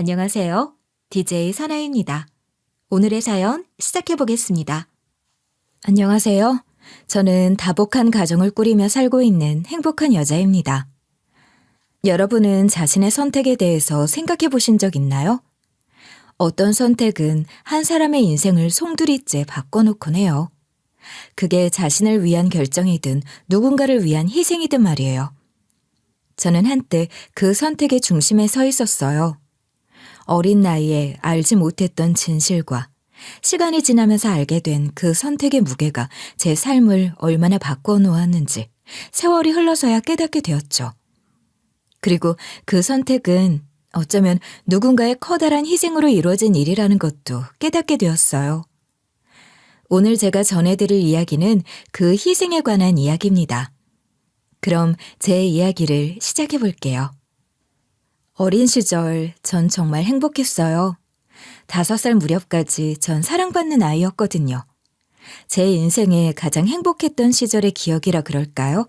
안녕하세요. DJ 사나입니다. 오늘의 사연 시작해 보겠습니다. 안녕하세요. 저는 다복한 가정을 꾸리며 살고 있는 행복한 여자입니다. 여러분은 자신의 선택에 대해서 생각해 보신 적 있나요? 어떤 선택은 한 사람의 인생을 송두리째 바꿔놓곤 해요. 그게 자신을 위한 결정이든 누군가를 위한 희생이든 말이에요. 저는 한때 그 선택의 중심에 서 있었어요. 어린 나이에 알지 못했던 진실과 시간이 지나면서 알게 된 그 선택의 무게가 제 삶을 얼마나 바꿔 놓았는지 세월이 흘러서야 깨닫게 되었죠. 그리고 그 선택은 어쩌면 누군가의 커다란 희생으로 이루어진 일이라는 것도 깨닫게 되었어요. 오늘 제가 전해드릴 이야기는 그 희생에 관한 이야기입니다. 그럼 제 이야기를 시작해 볼게요. 어린 시절 전 정말 행복했어요. 5살 무렵까지 전 사랑받는 아이였거든요. 제 인생에 가장 행복했던 시절의 기억이라 그럴까요?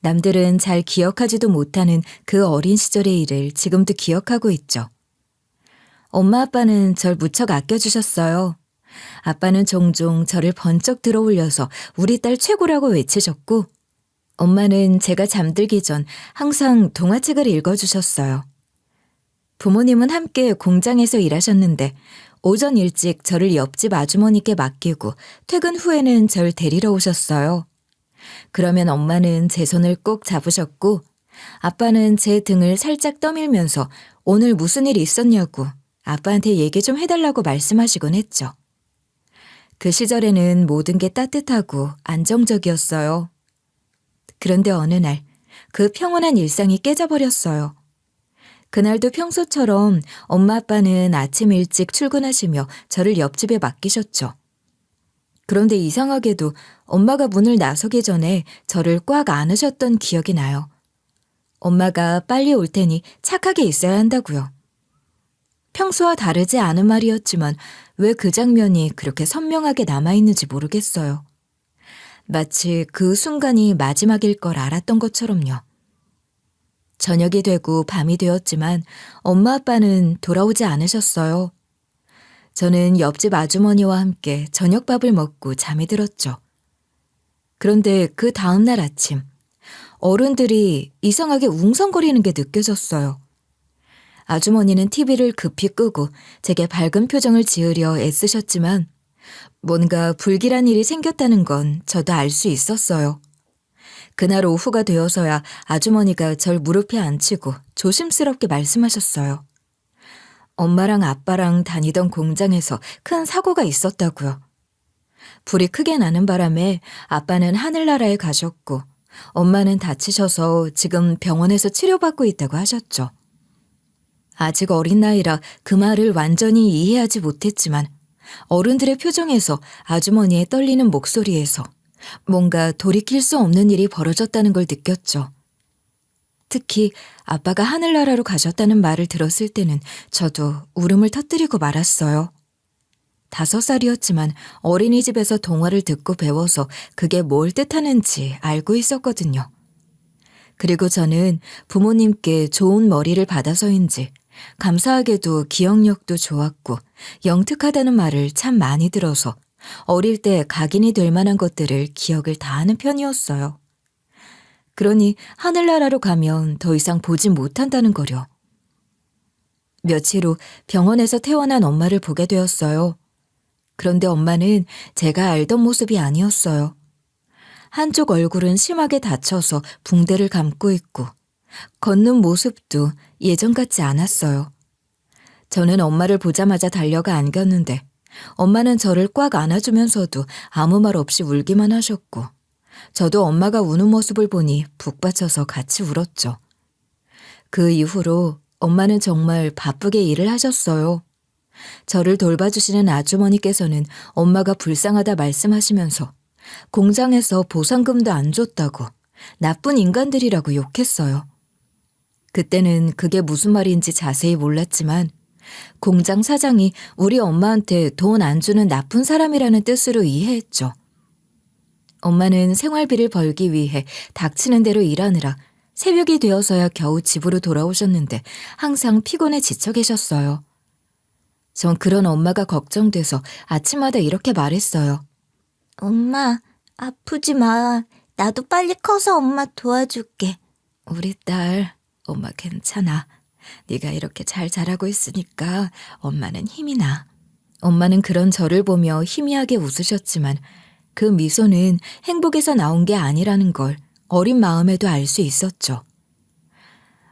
남들은 잘 기억하지도 못하는 그 어린 시절의 일을 지금도 기억하고 있죠. 엄마 아빠는 절 무척 아껴주셨어요. 아빠는 종종 저를 번쩍 들어 올려서 우리 딸 최고라고 외치셨고, 엄마는 제가 잠들기 전 항상 동화책을 읽어주셨어요. 부모님은 함께 공장에서 일하셨는데 오전 일찍 저를 옆집 아주머니께 맡기고 퇴근 후에는 절 데리러 오셨어요. 그러면 엄마는 제 손을 꼭 잡으셨고 아빠는 제 등을 살짝 떠밀면서 오늘 무슨 일 있었냐고 아빠한테 얘기 좀 해달라고 말씀하시곤 했죠. 그 시절에는 모든 게 따뜻하고 안정적이었어요. 그런데 어느 날 그 평온한 일상이 깨져버렸어요. 그날도 평소처럼 엄마 아빠는 아침 일찍 출근하시며 저를 옆집에 맡기셨죠. 그런데 이상하게도 엄마가 문을 나서기 전에 저를 꽉 안으셨던 기억이 나요. 엄마가 빨리 올 테니 착하게 있어야 한다고요. 평소와 다르지 않은 말이었지만 왜 그 장면이 그렇게 선명하게 남아있는지 모르겠어요. 마치 그 순간이 마지막일 걸 알았던 것처럼요. 저녁이 되고 밤이 되었지만 엄마 아빠는 돌아오지 않으셨어요. 저는 옆집 아주머니와 함께 저녁밥을 먹고 잠이 들었죠. 그런데 그 다음 날 아침 어른들이 이상하게 웅성거리는 게 느껴졌어요. 아주머니는 TV를 급히 끄고 제게 밝은 표정을 지으려 애쓰셨지만 뭔가 불길한 일이 생겼다는 건 저도 알 수 있었어요. 그날 오후가 되어서야 아주머니가 절 무릎에 앉히고 조심스럽게 말씀하셨어요. 엄마랑 아빠랑 다니던 공장에서 큰 사고가 있었다고요. 불이 크게 나는 바람에 아빠는 하늘나라에 가셨고 엄마는 다치셔서 지금 병원에서 치료받고 있다고 하셨죠. 아직 어린 나이라 그 말을 완전히 이해하지 못했지만 어른들의 표정에서 아주머니의 떨리는 목소리에서 뭔가 돌이킬 수 없는 일이 벌어졌다는 걸 느꼈죠. 특히 아빠가 하늘나라로 가셨다는 말을 들었을 때는 저도 울음을 터뜨리고 말았어요. 5살이었지만 어린이집에서 동화를 듣고 배워서 그게 뭘 뜻하는지 알고 있었거든요. 그리고 저는 부모님께 좋은 머리를 받아서인지 감사하게도 기억력도 좋았고 영특하다는 말을 참 많이 들어서 어릴 때 각인이 될 만한 것들을 기억을 다 하는 편이었어요. 그러니 하늘나라로 가면 더 이상 보지 못한다는 거려. 며칠 후 병원에서 퇴원한 엄마를 보게 되었어요. 그런데 엄마는 제가 알던 모습이 아니었어요. 한쪽 얼굴은 심하게 다쳐서 붕대를 감고 있고 걷는 모습도 예전 같지 않았어요. 저는 엄마를 보자마자 달려가 안겼는데 엄마는 저를 꽉 안아주면서도 아무 말 없이 울기만 하셨고 저도 엄마가 우는 모습을 보니 북받쳐서 같이 울었죠. 그 이후로 엄마는 정말 바쁘게 일을 하셨어요. 저를 돌봐주시는 아주머니께서는 엄마가 불쌍하다 말씀하시면서 공장에서 보상금도 안 줬다고 나쁜 인간들이라고 욕했어요. 그때는 그게 무슨 말인지 자세히 몰랐지만 공장 사장이 우리 엄마한테 돈 안 주는 나쁜 사람이라는 뜻으로 이해했죠. 엄마는 생활비를 벌기 위해 닥치는 대로 일하느라 새벽이 되어서야 겨우 집으로 돌아오셨는데 항상 피곤해 지쳐 계셨어요. 전 그런 엄마가 걱정돼서 아침마다 이렇게 말했어요. 엄마, 아프지 마. 나도 빨리 커서 엄마 도와줄게. 우리 딸, 엄마 괜찮아. 네가 이렇게 잘 자라고 있으니까 엄마는 힘이 나. 엄마는 그런 저를 보며 희미하게 웃으셨지만 그 미소는 행복에서 나온 게 아니라는 걸 어린 마음에도 알 수 있었죠.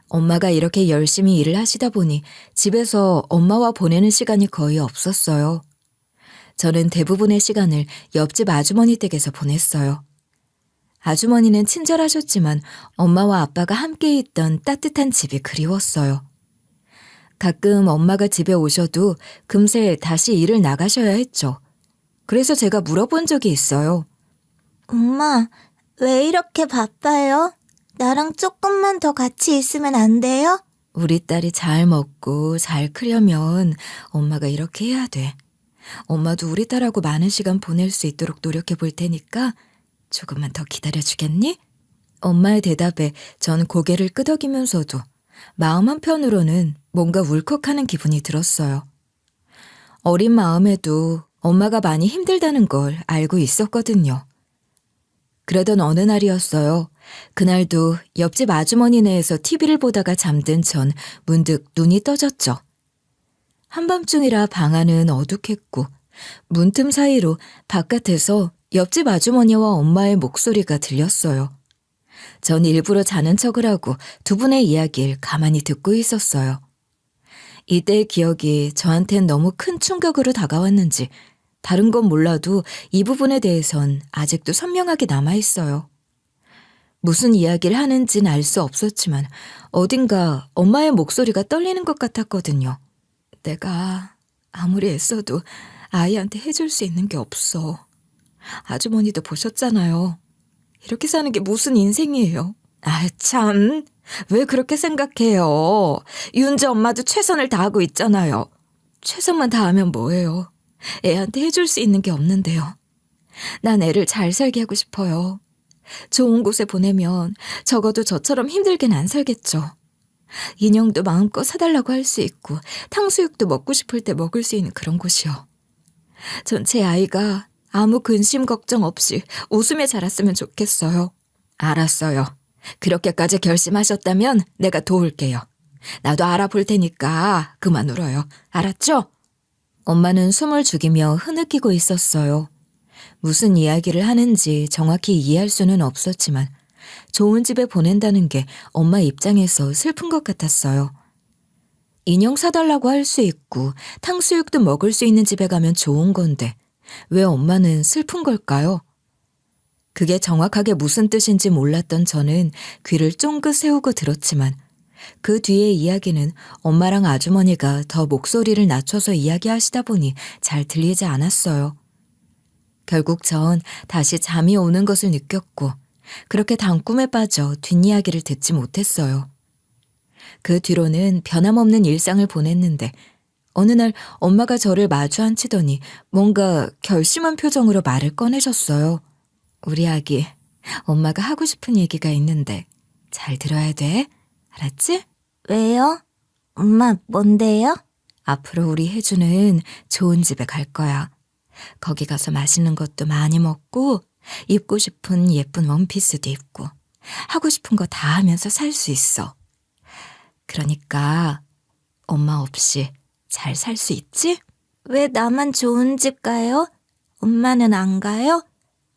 엄마가 이렇게 열심히 일을 하시다 보니 집에서 엄마와 보내는 시간이 거의 없었어요. 저는 대부분의 시간을 옆집 아주머니 댁에서 보냈어요. 아주머니는 친절하셨지만 엄마와 아빠가 함께 있던 따뜻한 집이 그리웠어요. 가끔 엄마가 집에 오셔도 금세 다시 일을 나가셔야 했죠. 그래서 제가 물어본 적이 있어요. 엄마, 왜 이렇게 바빠요? 나랑 조금만 더 같이 있으면 안 돼요? 우리 딸이 잘 먹고 잘 크려면 엄마가 이렇게 해야 돼. 엄마도 우리 딸하고 많은 시간 보낼 수 있도록 노력해 볼 테니까 조금만 더 기다려주겠니? 엄마의 대답에 전 고개를 끄덕이면서도 마음 한편으로는 뭔가 울컥하는 기분이 들었어요. 어린 마음에도 엄마가 많이 힘들다는 걸 알고 있었거든요. 그러던 어느 날이었어요. 그날도 옆집 아주머니네에서 TV를 보다가 잠든 전 문득 눈이 떠졌죠. 한밤중이라 방 안은 어둑했고 문틈 사이로 바깥에서 옆집 아주머니와 엄마의 목소리가 들렸어요. 전 일부러 자는 척을 하고 두 분의 이야기를 가만히 듣고 있었어요. 이때의 기억이 저한텐 너무 큰 충격으로 다가왔는지 다른 건 몰라도 이 부분에 대해선 아직도 선명하게 남아있어요. 무슨 이야기를 하는지는 알 수 없었지만 어딘가 엄마의 목소리가 떨리는 것 같았거든요. 내가 아무리 애써도 아이한테 해줄 수 있는 게 없어. 아주머니도 보셨잖아요. 이렇게 사는 게 무슨 인생이에요. 아, 참. 왜 그렇게 생각해요? 윤지 엄마도 최선을 다하고 있잖아요. 최선만 다하면 뭐예요? 애한테 해줄 수 있는 게 없는데요. 난 애를 잘 살게 하고 싶어요. 좋은 곳에 보내면 적어도 저처럼 힘들긴 안 살겠죠. 인형도 마음껏 사달라고 할 수 있고 탕수육도 먹고 싶을 때 먹을 수 있는 그런 곳이요. 전 제 아이가 아무 근심 걱정 없이 웃으며 자랐으면 좋겠어요. 알았어요. 그렇게까지 결심하셨다면 내가 도울게요. 나도 알아볼 테니까 그만 울어요. 알았죠? 엄마는 숨을 죽이며 흐느끼고 있었어요. 무슨 이야기를 하는지 정확히 이해할 수는 없었지만 좋은 집에 보낸다는 게 엄마 입장에서 슬픈 것 같았어요. 인형 사달라고 할 수 있고 탕수육도 먹을 수 있는 집에 가면 좋은 건데 왜 엄마는 슬픈 걸까요? 그게 정확하게 무슨 뜻인지 몰랐던 저는 귀를 쫑긋 세우고 들었지만 그 뒤의 이야기는 엄마랑 아주머니가 더 목소리를 낮춰서 이야기하시다 보니 잘 들리지 않았어요. 결국 전 다시 잠이 오는 것을 느꼈고 그렇게 단꿈에 빠져 뒷이야기를 듣지 못했어요. 그 뒤로는 변함없는 일상을 보냈는데 어느 날 엄마가 저를 마주 앉히더니 뭔가 결심한 표정으로 말을 꺼내셨어요. 우리 아기, 엄마가 하고 싶은 얘기가 있는데 잘 들어야 돼. 알았지? 왜요? 엄마, 뭔데요? 앞으로 우리 혜주는 좋은 집에 갈 거야. 거기 가서 맛있는 것도 많이 먹고 입고 싶은 예쁜 원피스도 입고 하고 싶은 거 다 하면서 살 수 있어. 그러니까 엄마 없이 잘 살 수 있지? 왜 나만 좋은 집 가요? 엄마는 안 가요?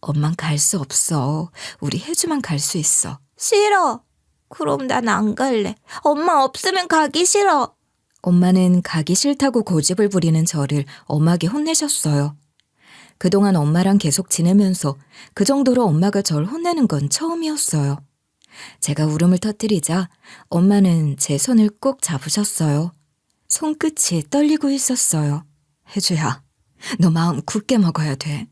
엄만 갈 수 없어. 우리 혜주만 갈 수 있어. 싫어. 그럼 난 안 갈래. 엄마 없으면 가기 싫어. 엄마는 가기 싫다고 고집을 부리는 저를 엄하게 혼내셨어요. 그동안 엄마랑 계속 지내면서 그 정도로 엄마가 절 혼내는 건 처음이었어요. 제가 울음을 터뜨리자 엄마는 제 손을 꼭 잡으셨어요. 손끝이 떨리고 있었어요. 혜주야, 너 마음 굳게 먹어야 돼.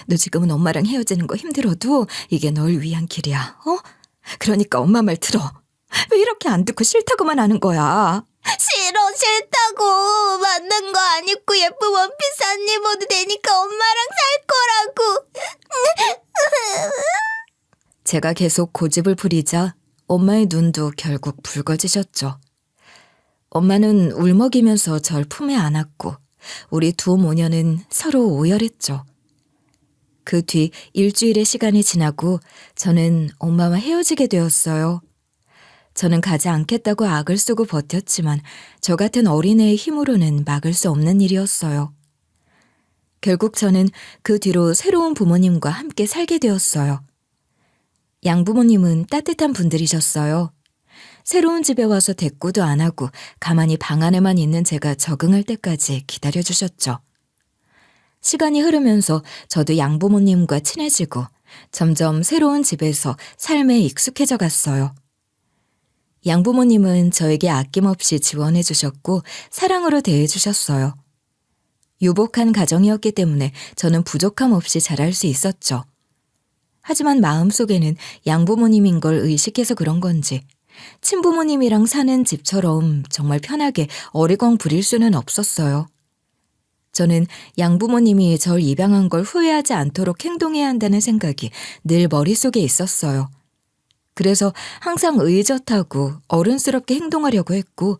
너 지금은 엄마랑 헤어지는 거 힘들어도 이게 널 위한 길이야, 어? 그러니까 엄마 말 들어. 왜 이렇게 안 듣고 싫다고만 하는 거야? 싫어, 싫다고. 맞는 거 안 입고 예쁜 원피스 안 입어도 되니까 엄마랑 살 거라고. 제가 계속 고집을 부리자 엄마의 눈도 결국 붉어지셨죠. 엄마는 울먹이면서 절 품에 안았고 우리 두 모녀는 서로 오열했죠. 그 뒤 일주일의 시간이 지나고 저는 엄마와 헤어지게 되었어요. 저는 가지 않겠다고 악을 쓰고 버텼지만 저 같은 어린애의 힘으로는 막을 수 없는 일이었어요. 결국 저는 그 뒤로 새로운 부모님과 함께 살게 되었어요. 양부모님은 따뜻한 분들이셨어요. 새로운 집에 와서 대꾸도 안 하고 가만히 방 안에만 있는 제가 적응할 때까지 기다려주셨죠. 시간이 흐르면서 저도 양부모님과 친해지고 점점 새로운 집에서 삶에 익숙해져 갔어요. 양부모님은 저에게 아낌없이 지원해 주셨고 사랑으로 대해 주셨어요. 유복한 가정이었기 때문에 저는 부족함 없이 자랄 수 있었죠. 하지만 마음속에는 양부모님인 걸 의식해서 그런 건지 친부모님이랑 사는 집처럼 정말 편하게 어리광 부릴 수는 없었어요. 저는 양부모님이 절 입양한 걸 후회하지 않도록 행동해야 한다는 생각이 늘 머릿속에 있었어요. 그래서 항상 의젓하고 어른스럽게 행동하려고 했고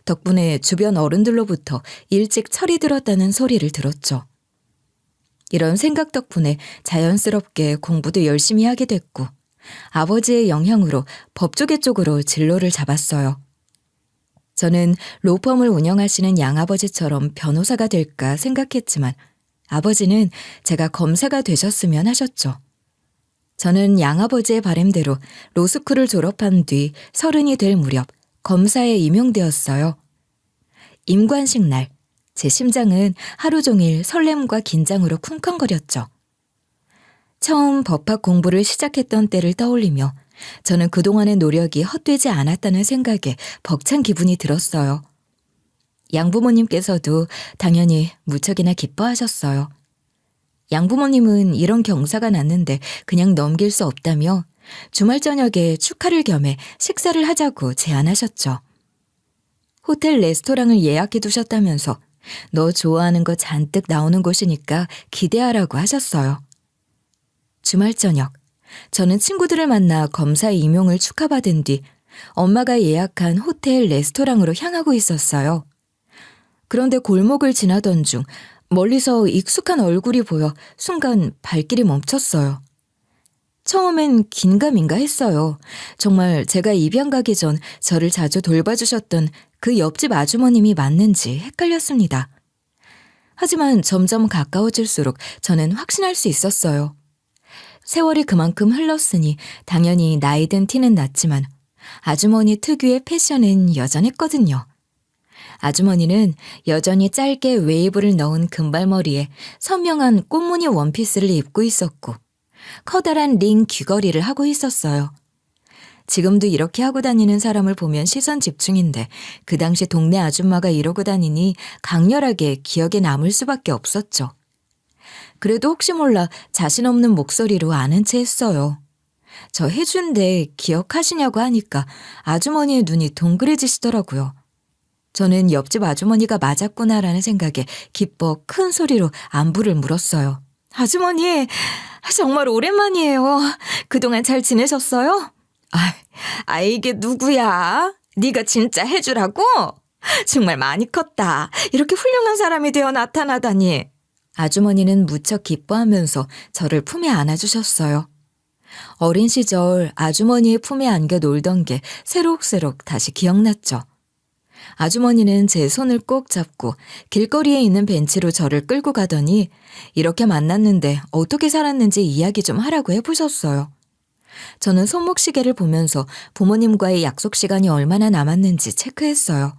덕분에 주변 어른들로부터 일찍 철이 들었다는 소리를 들었죠. 이런 생각 덕분에 자연스럽게 공부도 열심히 하게 됐고 아버지의 영향으로 법조계 쪽으로 진로를 잡았어요. 저는 로펌을 운영하시는 양아버지처럼 변호사가 될까 생각했지만 아버지는 제가 검사가 되셨으면 하셨죠. 저는 양아버지의 바람대로 로스쿨을 졸업한 뒤 30이 될 무렵 검사에 임용되었어요. 임관식 날, 제 심장은 하루 종일 설렘과 긴장으로 쿵쾅거렸죠. 처음 법학 공부를 시작했던 때를 떠올리며 저는 그동안의 노력이 헛되지 않았다는 생각에 벅찬 기분이 들었어요. 양부모님께서도 당연히 무척이나 기뻐하셨어요. 양부모님은 이런 경사가 났는데 그냥 넘길 수 없다며 주말 저녁에 축하를 겸해 식사를 하자고 제안하셨죠. 호텔 레스토랑을 예약해 두셨다면서 너 좋아하는 거 잔뜩 나오는 곳이니까 기대하라고 하셨어요. 주말 저녁, 저는 친구들을 만나 검사의 임용을 축하받은 뒤 엄마가 예약한 호텔 레스토랑으로 향하고 있었어요. 그런데 골목을 지나던 중 멀리서 익숙한 얼굴이 보여 순간 발길이 멈췄어요. 처음엔 긴가민가 했어요. 정말 제가 입양 가기 전 저를 자주 돌봐주셨던 그 옆집 아주머님이 맞는지 헷갈렸습니다. 하지만 점점 가까워질수록 저는 확신할 수 있었어요. 세월이 그만큼 흘렀으니 당연히 나이 든 티는 났지만 아주머니 특유의 패션은 여전했거든요. 아주머니는 여전히 짧게 웨이브를 넣은 금발머리에 선명한 꽃무늬 원피스를 입고 있었고 커다란 링 귀걸이를 하고 있었어요. 지금도 이렇게 하고 다니는 사람을 보면 시선 집중인데 그 당시 동네 아줌마가 이러고 다니니 강렬하게 기억에 남을 수밖에 없었죠. 그래도 혹시 몰라 자신 없는 목소리로 아는 체 했어요. 저 혜주인데 기억하시냐고 하니까 아주머니의 눈이 동그래지시더라고요. 저는 옆집 아주머니가 맞았구나라는 생각에 기뻐 큰 소리로 안부를 물었어요. 아주머니, 정말 오랜만이에요. 그동안 잘 지내셨어요? 이게 누구야? 네가 진짜 혜주라고? 정말 많이 컸다. 이렇게 훌륭한 사람이 되어 나타나다니. 아주머니는 무척 기뻐하면서 저를 품에 안아주셨어요. 어린 시절 아주머니의 품에 안겨 놀던 게 새록새록 다시 기억났죠. 아주머니는 제 손을 꼭 잡고 길거리에 있는 벤치로 저를 끌고 가더니 이렇게 만났는데 어떻게 살았는지 이야기 좀 하라고 해보셨어요. 저는 손목시계를 보면서 부모님과의 약속 시간이 얼마나 남았는지 체크했어요.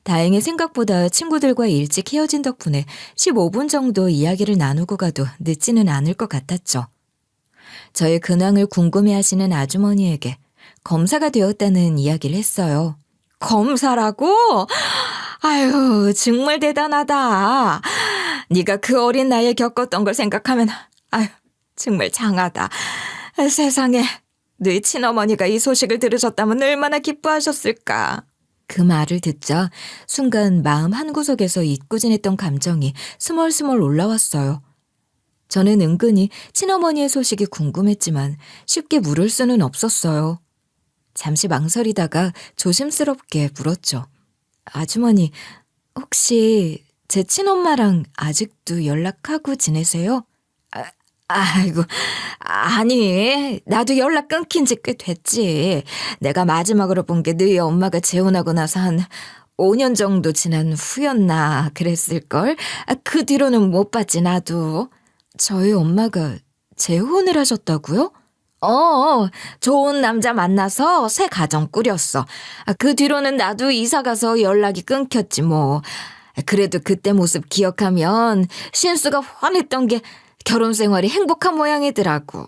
다행히 생각보다 친구들과 일찍 헤어진 덕분에 15분 정도 이야기를 나누고 가도 늦지는 않을 것 같았죠. 저의 근황을 궁금해하시는 아주머니에게 검사가 되었다는 이야기를 했어요. 검사라고? 아유, 정말 대단하다. 네가 그 어린 나이에 겪었던 걸 생각하면 아유, 정말 장하다. 세상에, 너희 친어머니가 이 소식을 들으셨다면 얼마나 기뻐하셨을까. 그 말을 듣자 순간 마음 한구석에서 잊고 지냈던 감정이 스멀스멀 올라왔어요. 저는 은근히 친어머니의 소식이 궁금했지만 쉽게 물을 수는 없었어요. 잠시 망설이다가 조심스럽게 물었죠. 아주머니, 혹시 제 친엄마랑 아직도 연락하고 지내세요? 아이고, 아니, 나도 연락 끊긴 지 꽤 됐지. 내가 마지막으로 본 게 너희 엄마가 재혼하고 나서 한 5년 정도 지난 후였나 그랬을걸? 그 뒤로는 못 봤지, 나도. 저희 엄마가 재혼을 하셨다고요? 좋은 남자 만나서 새 가정 꾸렸어. 그 뒤로는 나도 이사 가서 연락이 끊겼지, 뭐. 그래도 그때 모습 기억하면 신수가 환했던 게 결혼 생활이 행복한 모양이더라고.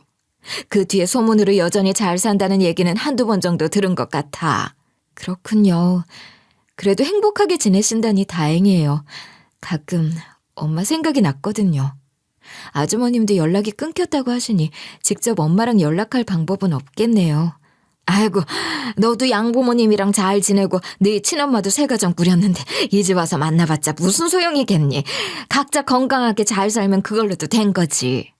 그 뒤에 소문으로 여전히 잘 산다는 얘기는 한두 번 정도 들은 것 같아. 그렇군요. 그래도 행복하게 지내신다니 다행이에요. 가끔 엄마 생각이 났거든요. 아주머님도 연락이 끊겼다고 하시니 직접 엄마랑 연락할 방법은 없겠네요. 아이고, 너도 양부모님이랑 잘 지내고 네 친엄마도 새 가정 꾸렸는데 이제 와서 만나봤자 무슨 소용이겠니? 각자 건강하게 잘 살면 그걸로도 된 거지.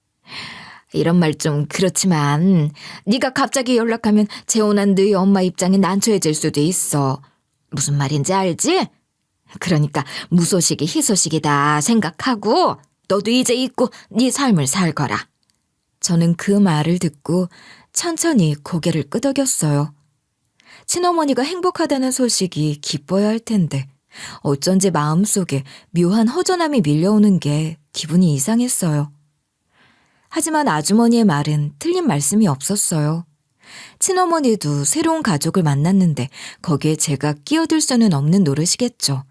이런 말 좀 그렇지만 네가 갑자기 연락하면 재혼한 너희 엄마 입장이 난처해질 수도 있어. 무슨 말인지 알지? 그러니까 무소식이 희소식이다 생각하고 너도 이제 잊고 네 삶을 살거라. 저는 그 말을 듣고 천천히 고개를 끄덕였어요. 친어머니가 행복하다는 소식이 기뻐야 할 텐데 어쩐지 마음속에 묘한 허전함이 밀려오는 게 기분이 이상했어요. 하지만 아주머니의 말은 틀린 말씀이 없었어요. 친어머니도 새로운 가족을 만났는데 거기에 제가 끼어들 수는 없는 노릇이겠죠.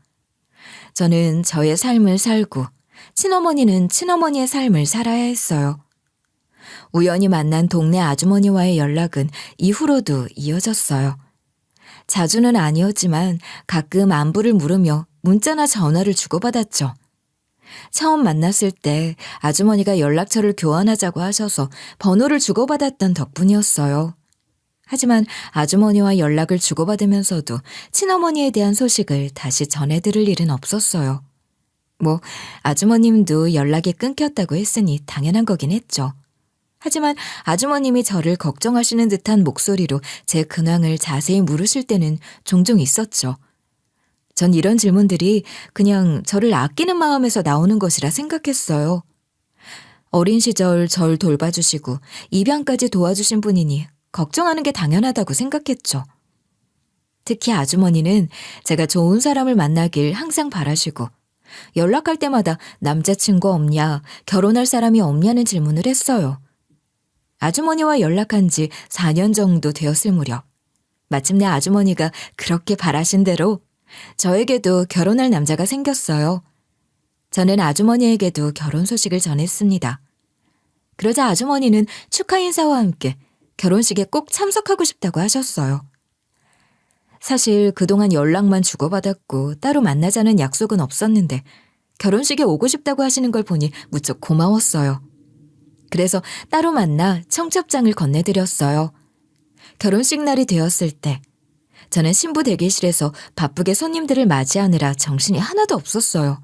저는 저의 삶을 살고 친어머니는 친어머니의 삶을 살아야 했어요. 우연히 만난 동네 아주머니와의 연락은 이후로도 이어졌어요. 자주는 아니었지만 가끔 안부를 물으며 문자나 전화를 주고받았죠. 처음 만났을 때 아주머니가 연락처를 교환하자고 하셔서 번호를 주고받았던 덕분이었어요. 하지만 아주머니와 연락을 주고받으면서도 친어머니에 대한 소식을 다시 전해들을 일은 없었어요. 뭐 아주머님도 연락이 끊겼다고 했으니 당연한 거긴 했죠. 하지만 아주머님이 저를 걱정하시는 듯한 목소리로 제 근황을 자세히 물으실 때는 종종 있었죠. 전 이런 질문들이 그냥 저를 아끼는 마음에서 나오는 것이라 생각했어요. 어린 시절 절 돌봐주시고 입양까지 도와주신 분이니 걱정하는 게 당연하다고 생각했죠. 특히 아주머니는 제가 좋은 사람을 만나길 항상 바라시고 연락할 때마다 남자친구 없냐, 결혼할 사람이 없냐는 질문을 했어요. 아주머니와 연락한 지 4년 정도 되었을 무렵 마침내 아주머니가 그렇게 바라신 대로 저에게도 결혼할 남자가 생겼어요. 저는 아주머니에게도 결혼 소식을 전했습니다. 그러자 아주머니는 축하 인사와 함께 결혼식에 꼭 참석하고 싶다고 하셨어요. 사실 그동안 연락만 주고받았고 따로 만나자는 약속은 없었는데 결혼식에 오고 싶다고 하시는 걸 보니 무척 고마웠어요. 그래서 따로 만나 청첩장을 건네드렸어요. 결혼식 날이 되었을 때 저는 신부 대기실에서 바쁘게 손님들을 맞이하느라 정신이 하나도 없었어요.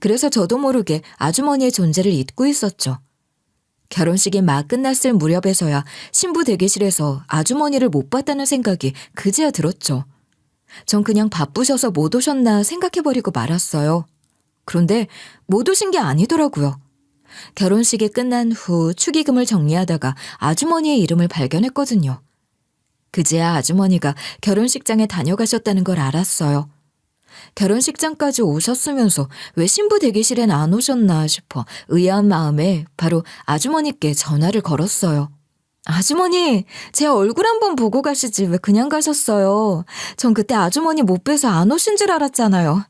그래서 저도 모르게 아주머니의 존재를 잊고 있었죠. 결혼식이 막 끝났을 무렵에서야 신부 대기실에서 아주머니를 못 봤다는 생각이 그제야 들었죠. 전 그냥 바쁘셔서 못 오셨나 생각해버리고 말았어요. 그런데 못 오신 게 아니더라고요. 결혼식이 끝난 후 축의금을 정리하다가 아주머니의 이름을 발견했거든요. 그제야 아주머니가 결혼식장에 다녀가셨다는 걸 알았어요. 결혼식장까지 오셨으면서 왜 신부 대기실엔 안 오셨나 싶어 의아한 마음에 바로 아주머니께 전화를 걸었어요. 아주머니, 제 얼굴 한번 보고 가시지 왜 그냥 가셨어요? 전 그때 아주머니 못 뵈서 안 오신 줄 알았잖아요.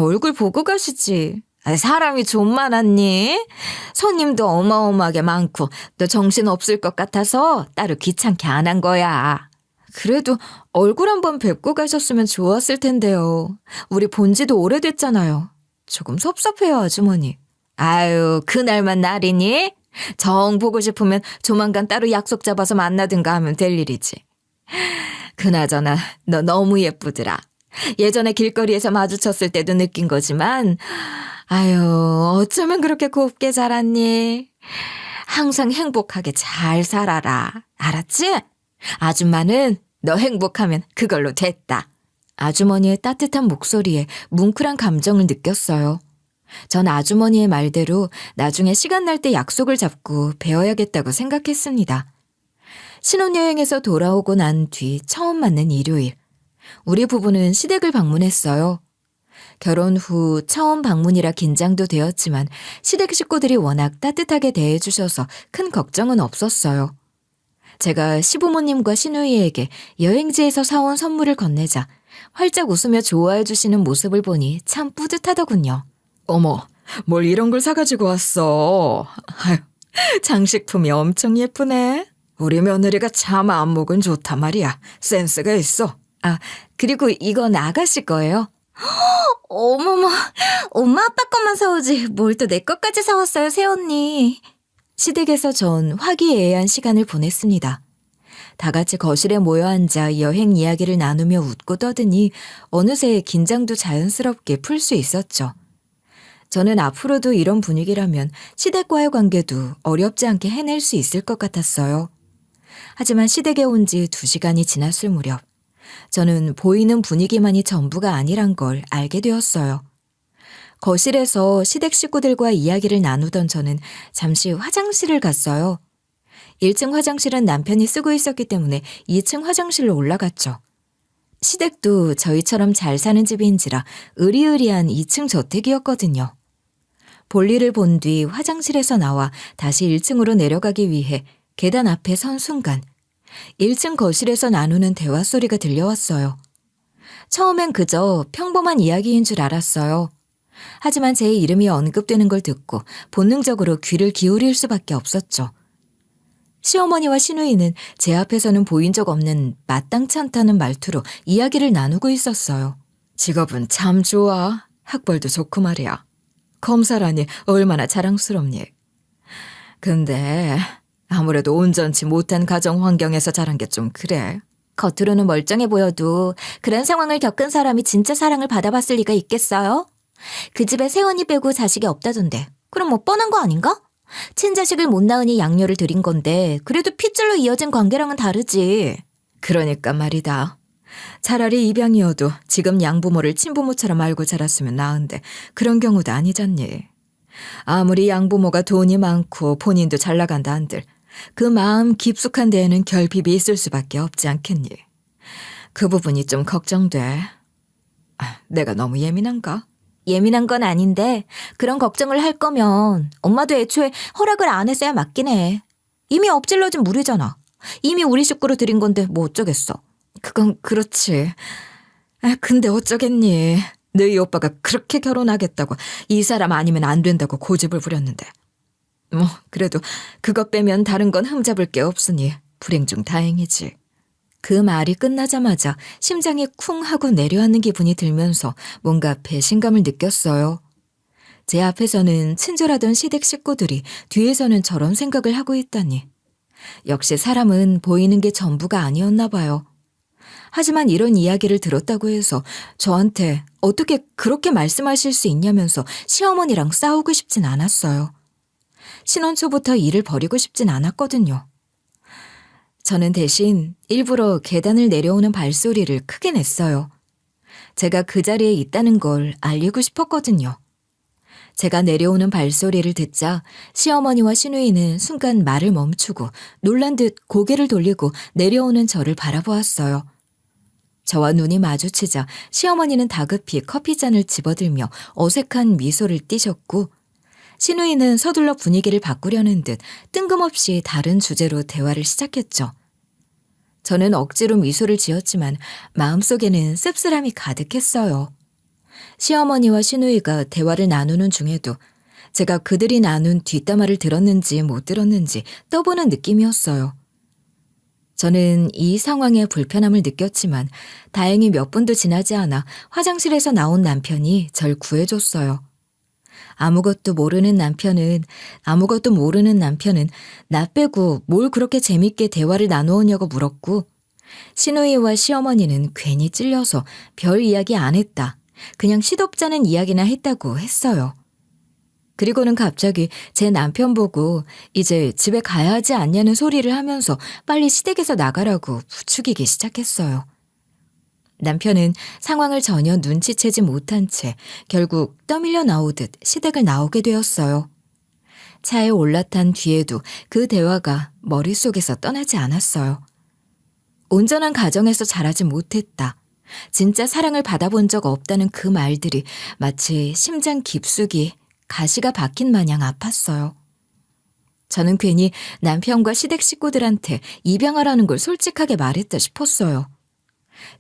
얼굴 보고 가시지. 사람이 좀 많았니? 손님도 어마어마하게 많고 또 정신 없을 것 같아서 따로 귀찮게 안 한 거야. 그래도 얼굴 한번 뵙고 가셨으면 좋았을 텐데요. 우리 본 지도 오래됐잖아요. 조금 섭섭해요, 아주머니. 아유, 그날만 날이니? 정 보고 싶으면 조만간 따로 약속 잡아서 만나든가 하면 될 일이지. 그나저나 너 너무 예쁘더라. 예전에 길거리에서 마주쳤을 때도 느낀 거지만 아유, 어쩌면 그렇게 곱게 자랐니? 항상 행복하게 잘 살아라. 알았지? 아줌마는 너 행복하면 그걸로 됐다. 아주머니의 따뜻한 목소리에 뭉클한 감정을 느꼈어요. 전 아주머니의 말대로 나중에 시간 날 때 약속을 잡고 배워야겠다고 생각했습니다. 신혼여행에서 돌아오고 난 뒤 처음 맞는 일요일. 우리 부부는 시댁을 방문했어요. 결혼 후 처음 방문이라 긴장도 되었지만 시댁 식구들이 워낙 따뜻하게 대해주셔서 큰 걱정은 없었어요. 제가 시부모님과 시누이에게 여행지에서 사온 선물을 건네자 활짝 웃으며 좋아해 주시는 모습을 보니 참 뿌듯하더군요. 어머, 뭘 이런 걸 사가지고 왔어. 아유, 장식품이 엄청 예쁘네. 우리 며느리가 참 안목은 좋단 말이야. 센스가 있어. 아, 그리고 이건 아가씨 거예요. 어머머, 엄마 아빠 것만 사오지 뭘 또 내 것까지 사왔어요, 새언니. 시댁에서 전 화기애애한 시간을 보냈습니다. 다 같이 거실에 모여 앉아 여행 이야기를 나누며 웃고 떠드니 어느새 긴장도 자연스럽게 풀 수 있었죠. 저는 앞으로도 이런 분위기라면 시댁과의 관계도 어렵지 않게 해낼 수 있을 것 같았어요. 하지만 시댁에 온 지 2시간이 지났을 무렵 저는 보이는 분위기만이 전부가 아니란 걸 알게 되었어요. 거실에서 시댁 식구들과 이야기를 나누던 저는 잠시 화장실을 갔어요. 1층 화장실은 남편이 쓰고 있었기 때문에 2층 화장실로 올라갔죠. 시댁도 저희처럼 잘 사는 집인지라 으리으리한 2층 저택이었거든요. 볼일을 본 뒤 화장실에서 나와 다시 1층으로 내려가기 위해 계단 앞에 선 순간 1층 거실에서 나누는 대화 소리가 들려왔어요. 처음엔 그저 평범한 이야기인 줄 알았어요. 하지만 제 이름이 언급되는 걸 듣고 본능적으로 귀를 기울일 수밖에 없었죠. 시어머니와 시누이는 제 앞에서는 보인 적 없는 마땅치 않다는 말투로 이야기를 나누고 있었어요. 직업은 참 좋아. 학벌도 좋고 말이야. 검사라니 얼마나 자랑스럽니. 근데 아무래도 온전치 못한 가정 환경에서 자란 게 좀 그래. 겉으로는 멀쩡해 보여도 그런 상황을 겪은 사람이 진짜 사랑을 받아봤을 리가 있겠어요? 그 집에 새언니 빼고 자식이 없다던데. 그럼 뭐 뻔한 거 아닌가? 친자식을 못 낳으니 양녀를 들인 건데 그래도 핏줄로 이어진 관계랑은 다르지. 그러니까 말이다. 차라리 입양이어도 지금 양부모를 친부모처럼 알고 자랐으면 나은데 그런 경우도 아니잖니. 아무리 양부모가 돈이 많고 본인도 잘 나간다 한들 그 마음 깊숙한 데에는 결핍이 있을 수밖에 없지 않겠니. 그 부분이 좀 걱정돼. 내가 너무 예민한가? 예민한 건 아닌데 그런 걱정을 할 거면 엄마도 애초에 허락을 안 했어야 맞긴 해. 이미 엎질러진 물이잖아. 이미 우리 식구로 들인 건데 뭐 어쩌겠어. 그건 그렇지. 근데 어쩌겠니. 너희 오빠가 그렇게 결혼하겠다고 이 사람 아니면 안 된다고 고집을 부렸는데. 뭐 그래도 그것 빼면 다른 건 흠잡을 게 없으니 불행 중 다행이지. 그 말이 끝나자마자 심장이 쿵 하고 내려앉는 기분이 들면서 뭔가 배신감을 느꼈어요. 제 앞에서는 친절하던 시댁 식구들이 뒤에서는 저런 생각을 하고 있다니. 역시 사람은 보이는 게 전부가 아니었나 봐요. 하지만 이런 이야기를 들었다고 해서 저한테 어떻게 그렇게 말씀하실 수 있냐면서 시어머니랑 싸우고 싶진 않았어요. 신혼 초부터 일을 벌이고 싶진 않았거든요. 저는 대신 일부러 계단을 내려오는 발소리를 크게 냈어요. 제가 그 자리에 있다는 걸 알리고 싶었거든요. 제가 내려오는 발소리를 듣자 시어머니와 시누이는 순간 말을 멈추고 놀란 듯 고개를 돌리고 내려오는 저를 바라보았어요. 저와 눈이 마주치자 시어머니는 다급히 커피잔을 집어들며 어색한 미소를 띠셨고 시누이는 서둘러 분위기를 바꾸려는 듯 뜬금없이 다른 주제로 대화를 시작했죠. 저는 억지로 미소를 지었지만 마음속에는 씁쓸함이 가득했어요. 시어머니와 시누이가 대화를 나누는 중에도 제가 그들이 나눈 뒷담화를 들었는지 못 들었는지 떠보는 느낌이었어요. 저는 이 상황에 불편함을 느꼈지만 다행히 몇 분도 지나지 않아 화장실에서 나온 남편이 절 구해줬어요. 아무것도 모르는 남편은 나 빼고 뭘 그렇게 재밌게 대화를 나누었냐고 물었고 시누이와 시어머니는 괜히 찔려서 별 이야기 안 했다. 그냥 시덥잖은 이야기나 했다고 했어요. 그리고는 갑자기 제 남편 보고 이제 집에 가야 하지 않냐는 소리를 하면서 빨리 시댁에서 나가라고 부추기기 시작했어요. 남편은 상황을 전혀 눈치채지 못한 채 결국 떠밀려 나오듯 시댁을 나오게 되었어요. 차에 올라탄 뒤에도 그 대화가 머릿속에서 떠나지 않았어요. 온전한 가정에서 자라지 못했다. 진짜 사랑을 받아본 적 없다는 그 말들이 마치 심장 깊숙이 가시가 박힌 마냥 아팠어요. 저는 괜히 남편과 시댁 식구들한테 입양하라는 걸 솔직하게 말했다 싶었어요.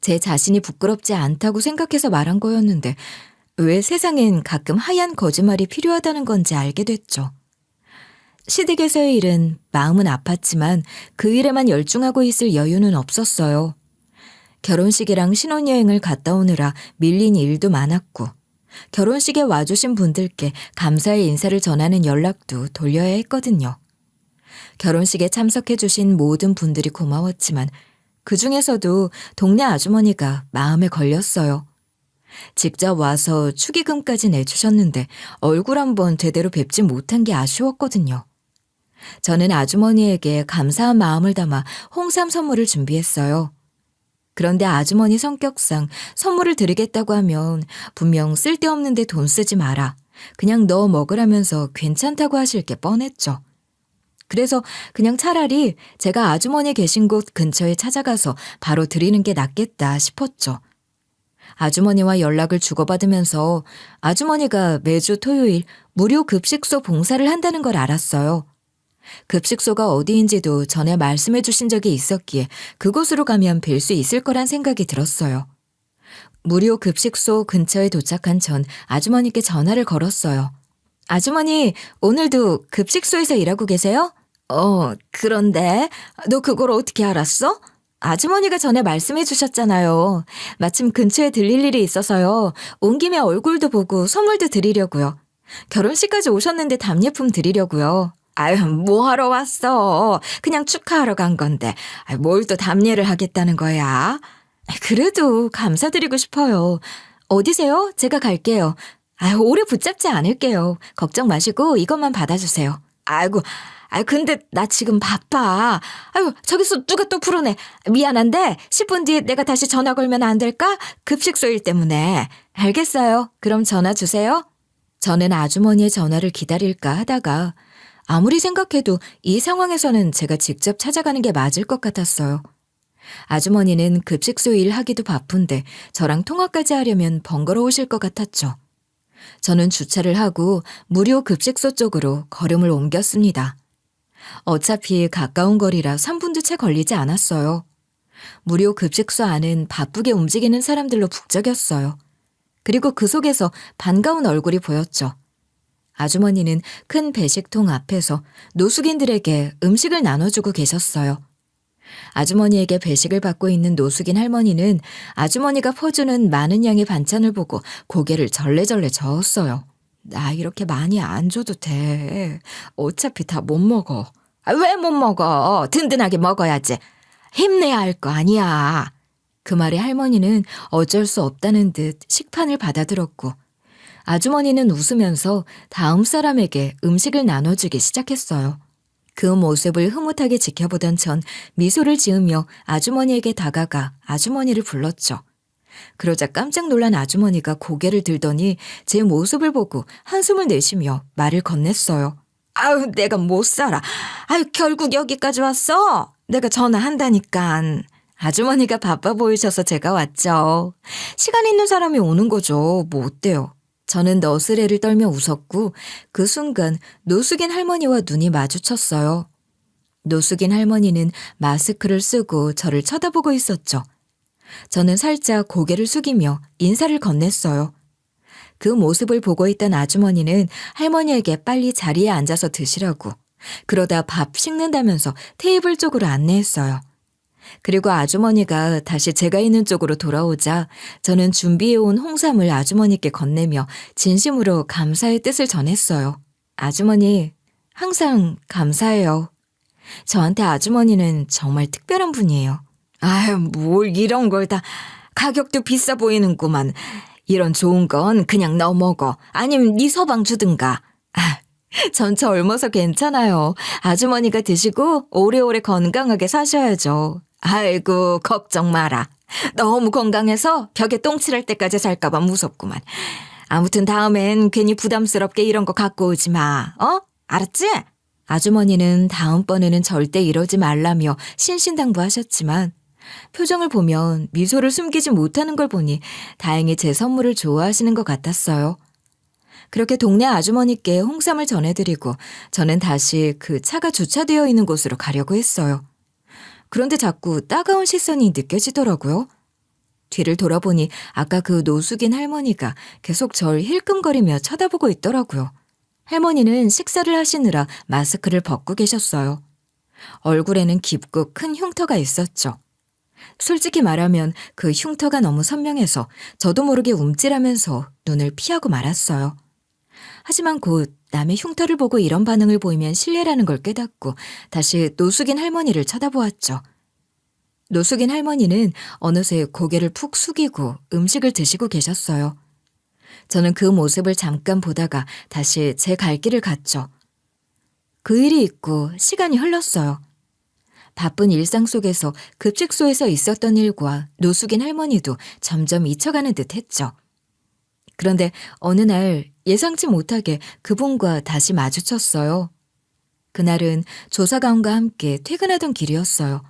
제 자신이 부끄럽지 않다고 생각해서 말한 거였는데 왜 세상엔 가끔 하얀 거짓말이 필요하다는 건지 알게 됐죠. 시댁에서의 일은 마음은 아팠지만 그 일에만 열중하고 있을 여유는 없었어요. 결혼식이랑 신혼여행을 갔다 오느라 밀린 일도 많았고 결혼식에 와주신 분들께 감사의 인사를 전하는 연락도 돌려야 했거든요. 결혼식에 참석해 주신 모든 분들이 고마웠지만 그 중에서도 동네 아주머니가 마음에 걸렸어요. 직접 와서 축의금까지 내주셨는데 얼굴 한번 제대로 뵙지 못한 게 아쉬웠거든요. 저는 아주머니에게 감사한 마음을 담아 홍삼 선물을 준비했어요. 그런데 아주머니 성격상 선물을 드리겠다고 하면 분명 쓸데없는데 돈 쓰지 마라. 그냥 넣어 먹으라면서 괜찮다고 하실 게 뻔했죠. 그래서 그냥 차라리 제가 아주머니 계신 곳 근처에 찾아가서 바로 드리는 게 낫겠다 싶었죠. 아주머니와 연락을 주고받으면서 아주머니가 매주 토요일 무료 급식소 봉사를 한다는 걸 알았어요. 급식소가 어디인지도 전에 말씀해 주신 적이 있었기에 그곳으로 가면 뵐 수 있을 거란 생각이 들었어요. 무료 급식소 근처에 도착한 전 아주머니께 전화를 걸었어요. 아주머니, 오늘도 급식소에서 일하고 계세요? 그런데 너 그걸 어떻게 알았어? 아주머니가 전에 말씀해 주셨잖아요. 마침 근처에 들릴 일이 있어서요. 온 김에 얼굴도 보고 선물도 드리려고요. 결혼식까지 오셨는데 답례품 드리려고요. 아유, 뭐 하러 왔어? 그냥 축하하러 간 건데 뭘 또 답례를 하겠다는 거야? 그래도 감사드리고 싶어요. 어디세요? 제가 갈게요. 아유, 오래 붙잡지 않을게요. 걱정 마시고 이것만 받아주세요. 아이고, 근데 나 지금 바빠. 아유, 저기서 누가 또 부르네. 미안한데 10분 뒤에 내가 다시 전화 걸면 안 될까? 급식소 일 때문에. 알겠어요. 그럼 전화 주세요. 저는 아주머니의 전화를 기다릴까 하다가 아무리 생각해도 이 상황에서는 제가 직접 찾아가는 게 맞을 것 같았어요. 아주머니는 급식소 일 하기도 바쁜데 저랑 통화까지 하려면 번거로우실 것 같았죠. 저는 주차를 하고 무료 급식소 쪽으로 걸음을 옮겼습니다. 어차피 가까운 거리라 3분도 채 걸리지 않았어요. 무료 급식소 안은 바쁘게 움직이는 사람들로 북적였어요. 그리고 그 속에서 반가운 얼굴이 보였죠. 아주머니는 큰 배식통 앞에서 노숙인들에게 음식을 나눠주고 계셨어요. 아주머니에게 배식을 받고 있는 노숙인 할머니는 아주머니가 퍼주는 많은 양의 반찬을 보고 고개를 절레절레 저었어요. 나 이렇게 많이 안 줘도 돼. 어차피 다 못 먹어. 왜 못 먹어? 든든하게 먹어야지. 힘내야 할 거 아니야. 그 말에 할머니는 어쩔 수 없다는 듯 식판을 받아들었고 아주머니는 웃으면서 다음 사람에게 음식을 나눠주기 시작했어요. 그 모습을 흐뭇하게 지켜보던 전 미소를 지으며 아주머니에게 다가가 아주머니를 불렀죠. 그러자 깜짝 놀란 아주머니가 고개를 들더니 제 모습을 보고 한숨을 내쉬며 말을 건넸어요. 아유, 내가 못 살아. 아유, 결국 여기까지 왔어. 내가 전화한다니깐. 아주머니가 바빠 보이셔서 제가 왔죠. 시간 있는 사람이 오는 거죠. 뭐 어때요? 저는 너스레를 떨며 웃었고 그 순간 노숙인 할머니와 눈이 마주쳤어요. 노숙인 할머니는 마스크를 쓰고 저를 쳐다보고 있었죠. 저는 살짝 고개를 숙이며 인사를 건넸어요. 그 모습을 보고 있던 아주머니는 할머니에게 빨리 자리에 앉아서 드시라고 그러다 밥 식는다면서 테이블 쪽으로 안내했어요. 그리고 아주머니가 다시 제가 있는 쪽으로 돌아오자 저는 준비해온 홍삼을 아주머니께 건네며 진심으로 감사의 뜻을 전했어요. 아주머니, 항상 감사해요. 저한테 아주머니는 정말 특별한 분이에요. 아유, 뭘 이런 걸 다 가격도 비싸 보이는구만. 이런 좋은 건 그냥 너 먹어. 아니면 네 서방 주든가. 전 젊어서 괜찮아요. 아주머니가 드시고 오래오래 건강하게 사셔야죠. 아이고, 걱정 마라. 너무 건강해서 벽에 똥칠할 때까지 살까봐 무섭구만. 아무튼 다음엔 괜히 부담스럽게 이런 거 갖고 오지 마. 알았지? 아주머니는 다음번에는 절대 이러지 말라며 신신당부하셨지만 표정을 보면 미소를 숨기지 못하는 걸 보니 다행히 제 선물을 좋아하시는 것 같았어요. 그렇게 동네 아주머니께 홍삼을 전해드리고 저는 다시 그 차가 주차되어 있는 곳으로 가려고 했어요. 그런데 자꾸 따가운 시선이 느껴지더라고요. 뒤를 돌아보니 아까 그 노숙인 할머니가 계속 절 힐끔거리며 쳐다보고 있더라고요. 할머니는 식사를 하시느라 마스크를 벗고 계셨어요. 얼굴에는 깊고 큰 흉터가 있었죠. 솔직히 말하면 그 흉터가 너무 선명해서 저도 모르게 움찔하면서 눈을 피하고 말았어요. 하지만 곧 남의 흉터를 보고 이런 반응을 보이면 실례라는 걸 깨닫고 다시 노숙인 할머니를 쳐다보았죠. 노숙인 할머니는 어느새 고개를 푹 숙이고 음식을 드시고 계셨어요. 저는 그 모습을 잠깐 보다가 다시 제 갈 길을 갔죠. 그 일이 있고 시간이 흘렀어요. 바쁜 일상 속에서 급식소에서 있었던 일과 노숙인 할머니도 점점 잊혀가는 듯 했죠. 그런데 어느 날 예상치 못하게 그분과 다시 마주쳤어요. 그날은 조사관과 함께 퇴근하던 길이었어요.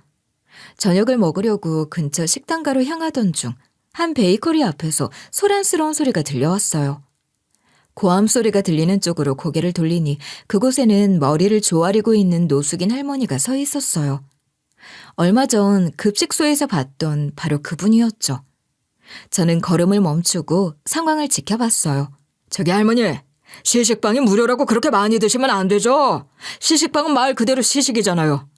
저녁을 먹으려고 근처 식당가로 향하던 중 한 베이커리 앞에서 소란스러운 소리가 들려왔어요. 고함 소리가 들리는 쪽으로 고개를 돌리니 그곳에는 머리를 조아리고 있는 노숙인 할머니가 서 있었어요. 얼마 전 급식소에서 봤던 바로 그분이었죠. 저는 걸음을 멈추고 상황을 지켜봤어요. 저기 할머니, 시식빵이 무료라고 그렇게 많이 드시면 안 되죠. 시식빵은 말 그대로 시식이잖아요.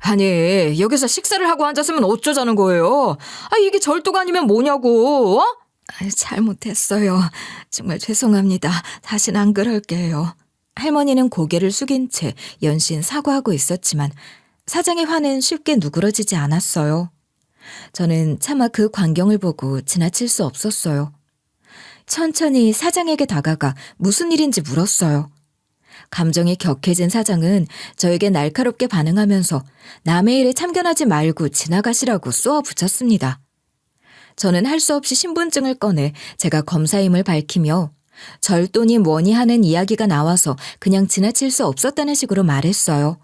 아니, 여기서 식사를 하고 앉았으면 어쩌자는 거예요? 이게 절도가 아니면 뭐냐고, 잘못했어요. 정말 죄송합니다. 다신 안 그럴게요. 할머니는 고개를 숙인 채 연신 사과하고 있었지만 사장의 화는 쉽게 누그러지지 않았어요. 저는 차마 그 광경을 보고 지나칠 수 없었어요. 천천히 사장에게 다가가 무슨 일인지 물었어요. 감정이 격해진 사장은 저에게 날카롭게 반응하면서 남의 일에 참견하지 말고 지나가시라고 쏘아붙였습니다. 저는 할 수 없이 신분증을 꺼내 제가 검사임을 밝히며 절도니 뭐니 하는 이야기가 나와서 그냥 지나칠 수 없었다는 식으로 말했어요.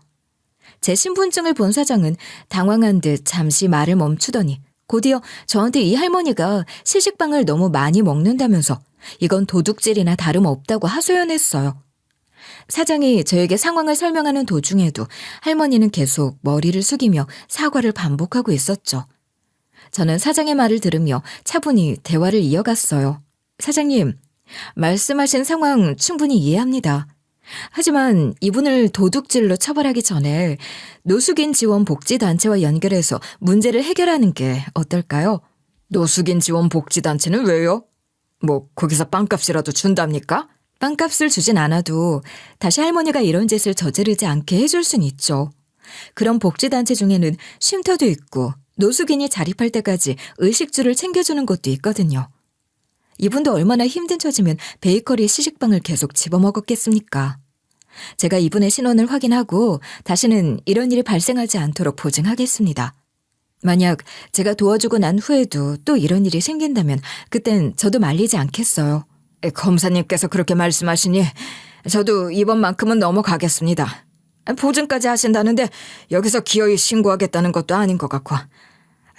제 신분증을 본 사장은 당황한 듯 잠시 말을 멈추더니 곧이어 저한테 이 할머니가 시식빵을 너무 많이 먹는다면서 이건 도둑질이나 다름없다고 하소연했어요. 사장이 저에게 상황을 설명하는 도중에도 할머니는 계속 머리를 숙이며 사과를 반복하고 있었죠. 저는 사장의 말을 들으며 차분히 대화를 이어갔어요. 사장님, 말씀하신 상황 충분히 이해합니다. 하지만 이분을 도둑질로 처벌하기 전에 노숙인 지원 복지단체와 연결해서 문제를 해결하는 게 어떨까요? 노숙인 지원 복지단체는 왜요? 뭐 거기서 빵값이라도 준답니까? 빵값을 주진 않아도 다시 할머니가 이런 짓을 저지르지 않게 해줄 순 있죠. 그런 복지단체 중에는 쉼터도 있고 노숙인이 자립할 때까지 의식주를 챙겨주는 곳도 있거든요. 이분도 얼마나 힘든 처지면 베이커리 시식빵을 계속 집어먹었겠습니까? 제가 이분의 신원을 확인하고 다시는 이런 일이 발생하지 않도록 보증하겠습니다. 만약 제가 도와주고 난 후에도 또 이런 일이 생긴다면 그땐 저도 말리지 않겠어요. 검사님께서 그렇게 말씀하시니 저도 이번만큼은 넘어가겠습니다. 보증까지 하신다는데 여기서 기어이 신고하겠다는 것도 아닌 것 같고.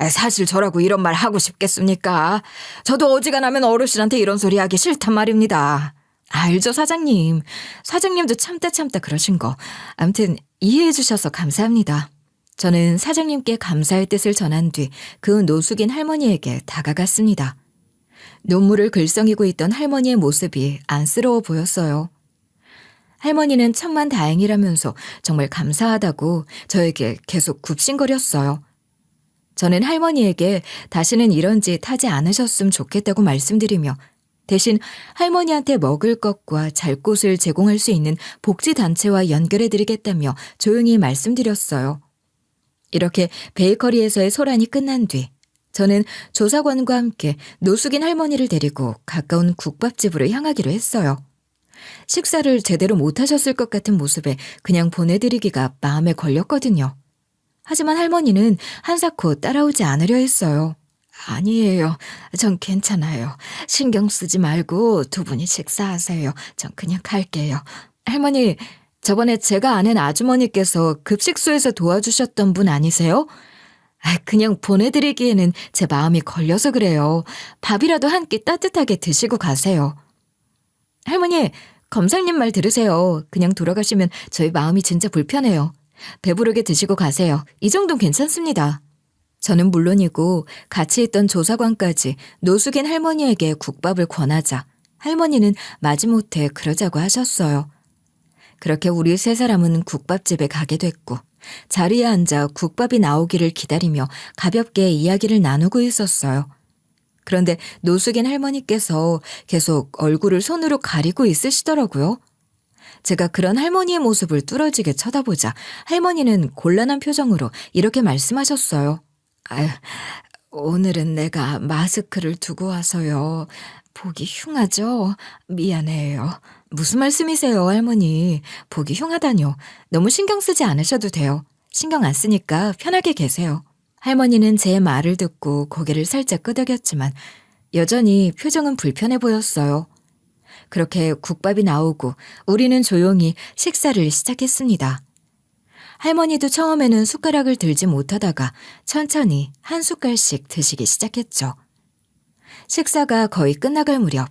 사실 저라고 이런 말 하고 싶겠습니까? 저도 어지간하면 어르신한테 이런 소리 하기 싫단 말입니다. 알죠, 사장님. 사장님도 참다 그러신 거. 아무튼 이해해 주셔서 감사합니다. 저는 사장님께 감사의 뜻을 전한 뒤 그 노숙인 할머니에게 다가갔습니다. 눈물을 글썽이고 있던 할머니의 모습이 안쓰러워 보였어요. 할머니는 천만다행이라면서 정말 감사하다고 저에게 계속 굽신거렸어요. 저는 할머니에게 다시는 이런 짓 하지 않으셨으면 좋겠다고 말씀드리며 대신 할머니한테 먹을 것과 잘 곳을 제공할 수 있는 복지단체와 연결해드리겠다며 조용히 말씀드렸어요. 이렇게 베이커리에서의 소란이 끝난 뒤 저는 조사관과 함께 노숙인 할머니를 데리고 가까운 국밥집으로 향하기로 했어요. 식사를 제대로 못하셨을 것 같은 모습에 그냥 보내드리기가 마음에 걸렸거든요. 하지만 할머니는 한사코 따라오지 않으려 했어요. 아니에요. 전 괜찮아요. 신경 쓰지 말고 두 분이 식사하세요. 전 그냥 갈게요. 할머니, 저번에 제가 아는 아주머니께서 급식소에서 도와주셨던 분 아니세요? 그냥 보내드리기에는 제 마음이 걸려서 그래요. 밥이라도 한 끼 따뜻하게 드시고 가세요. 할머니, 검사님 말 들으세요. 그냥 돌아가시면 저희 마음이 진짜 불편해요. 배부르게 드시고 가세요. 이 정도는 괜찮습니다. 저는 물론이고 같이 있던 조사관까지 노숙인 할머니에게 국밥을 권하자 할머니는 마지못해 그러자고 하셨어요. 그렇게 우리 세 사람은 국밥집에 가게 됐고 자리에 앉아 국밥이 나오기를 기다리며 가볍게 이야기를 나누고 있었어요. 그런데 노숙인 할머니께서 계속 얼굴을 손으로 가리고 있으시더라고요. 제가 그런 할머니의 모습을 뚫어지게 쳐다보자 할머니는 곤란한 표정으로 이렇게 말씀하셨어요. 오늘은 내가 마스크를 두고 와서요. 보기 흉하죠? 미안해요. 무슨 말씀이세요, 할머니? 보기 흉하다뇨. 너무 신경 쓰지 않으셔도 돼요. 신경 안 쓰니까 편하게 계세요. 할머니는 제 말을 듣고 고개를 살짝 끄덕였지만 여전히 표정은 불편해 보였어요. 그렇게 국밥이 나오고 우리는 조용히 식사를 시작했습니다. 할머니도 처음에는 숟가락을 들지 못하다가 천천히 한 숟갈씩 드시기 시작했죠. 식사가 거의 끝나갈 무렵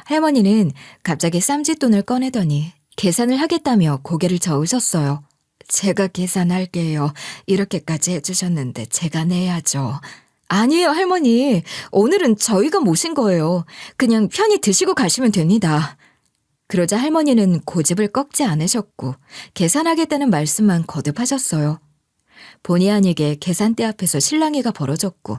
할머니는 갑자기 쌈짓돈을 꺼내더니 계산을 하겠다며 고개를 저으셨어요. 제가 계산할게요. 이렇게까지 해주셨는데 제가 내야죠. 아니에요, 할머니. 오늘은 저희가 모신 거예요. 그냥 편히 드시고 가시면 됩니다. 그러자 할머니는 고집을 꺾지 않으셨고 계산하겠다는 말씀만 거듭하셨어요. 본의 아니게 계산대 앞에서 실랑이가 벌어졌고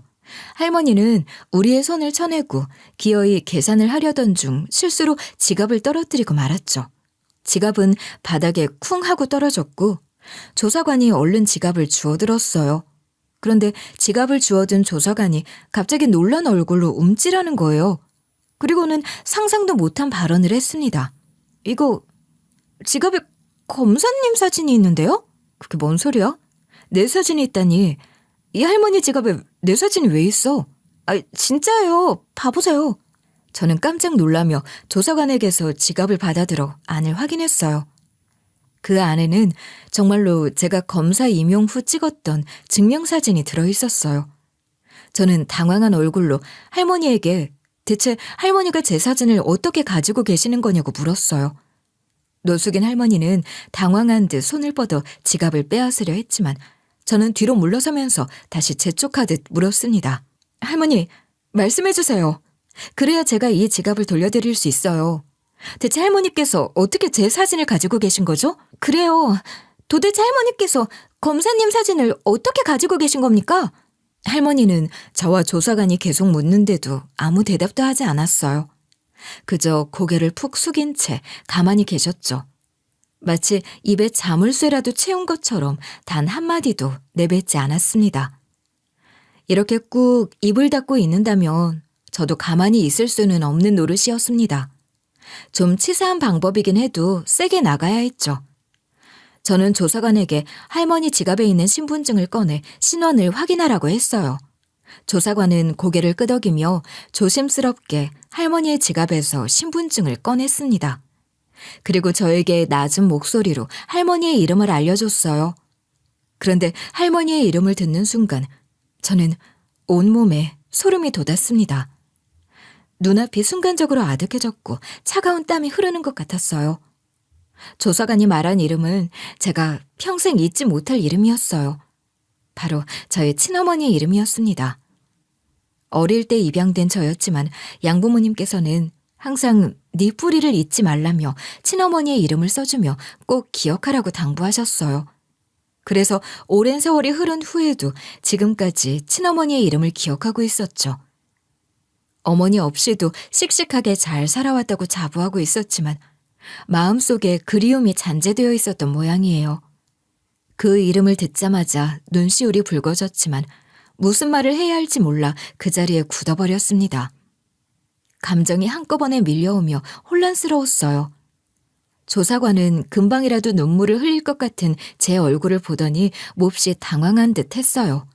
할머니는 우리의 손을 쳐내고 기어이 계산을 하려던 중 실수로 지갑을 떨어뜨리고 말았죠. 지갑은 바닥에 쿵 하고 떨어졌고 조사관이 얼른 지갑을 주워들었어요. 그런데 지갑을 주워든 조사관이 갑자기 놀란 얼굴로 움찔하는 거예요. 그리고는 상상도 못한 발언을 했습니다. 이거 지갑에 검사님 사진이 있는데요? 그게 뭔 소리야? 내 사진이 있다니. 이 할머니 지갑에 내 사진이 왜 있어? 진짜예요. 봐보세요. 저는 깜짝 놀라며 조사관에게서 지갑을 받아들어 안을 확인했어요. 그 안에는 정말로 제가 검사 임용 후 찍었던 증명사진이 들어있었어요. 저는 당황한 얼굴로 할머니에게 대체 할머니가 제 사진을 어떻게 가지고 계시는 거냐고 물었어요. 노숙인 할머니는 당황한 듯 손을 뻗어 지갑을 빼앗으려 했지만 저는 뒤로 물러서면서 다시 재촉하듯 물었습니다. 할머니, 말씀해 주세요. 그래야 제가 이 지갑을 돌려드릴 수 있어요. 대체 할머니께서 어떻게 제 사진을 가지고 계신 거죠? 그래요. 도대체 할머니께서 검사님 사진을 어떻게 가지고 계신 겁니까? 할머니는 저와 조사관이 계속 묻는데도 아무 대답도 하지 않았어요. 그저 고개를 푹 숙인 채 가만히 계셨죠. 마치 입에 자물쇠라도 채운 것처럼 단 한마디도 내뱉지 않았습니다. 이렇게 꾹 입을 닫고 있는다면 저도 가만히 있을 수는 없는 노릇이었습니다. 좀 치사한 방법이긴 해도 세게 나가야 했죠. 저는 조사관에게 할머니 지갑에 있는 신분증을 꺼내 신원을 확인하라고 했어요. 조사관은 고개를 끄덕이며 조심스럽게 할머니의 지갑에서 신분증을 꺼냈습니다. 그리고 저에게 낮은 목소리로 할머니의 이름을 알려줬어요. 그런데 할머니의 이름을 듣는 순간 저는 온몸에 소름이 돋았습니다. 눈앞이 순간적으로 아득해졌고 차가운 땀이 흐르는 것 같았어요. 조사관이 말한 이름은 제가 평생 잊지 못할 이름이었어요. 바로 저의 친어머니의 이름이었습니다. 어릴 때 입양된 저였지만 양부모님께서는 항상 네 뿌리를 잊지 말라며 친어머니의 이름을 써주며 꼭 기억하라고 당부하셨어요. 그래서 오랜 세월이 흐른 후에도 지금까지 친어머니의 이름을 기억하고 있었죠. 어머니 없이도 씩씩하게 잘 살아왔다고 자부하고 있었지만 마음속에 그리움이 잔재되어 있었던 모양이에요. 그 이름을 듣자마자 눈시울이 붉어졌지만 무슨 말을 해야 할지 몰라 그 자리에 굳어버렸습니다. 감정이 한꺼번에 밀려오며 혼란스러웠어요. 조사관은 금방이라도 눈물을 흘릴 것 같은 제 얼굴을 보더니 몹시 당황한 듯 했어요.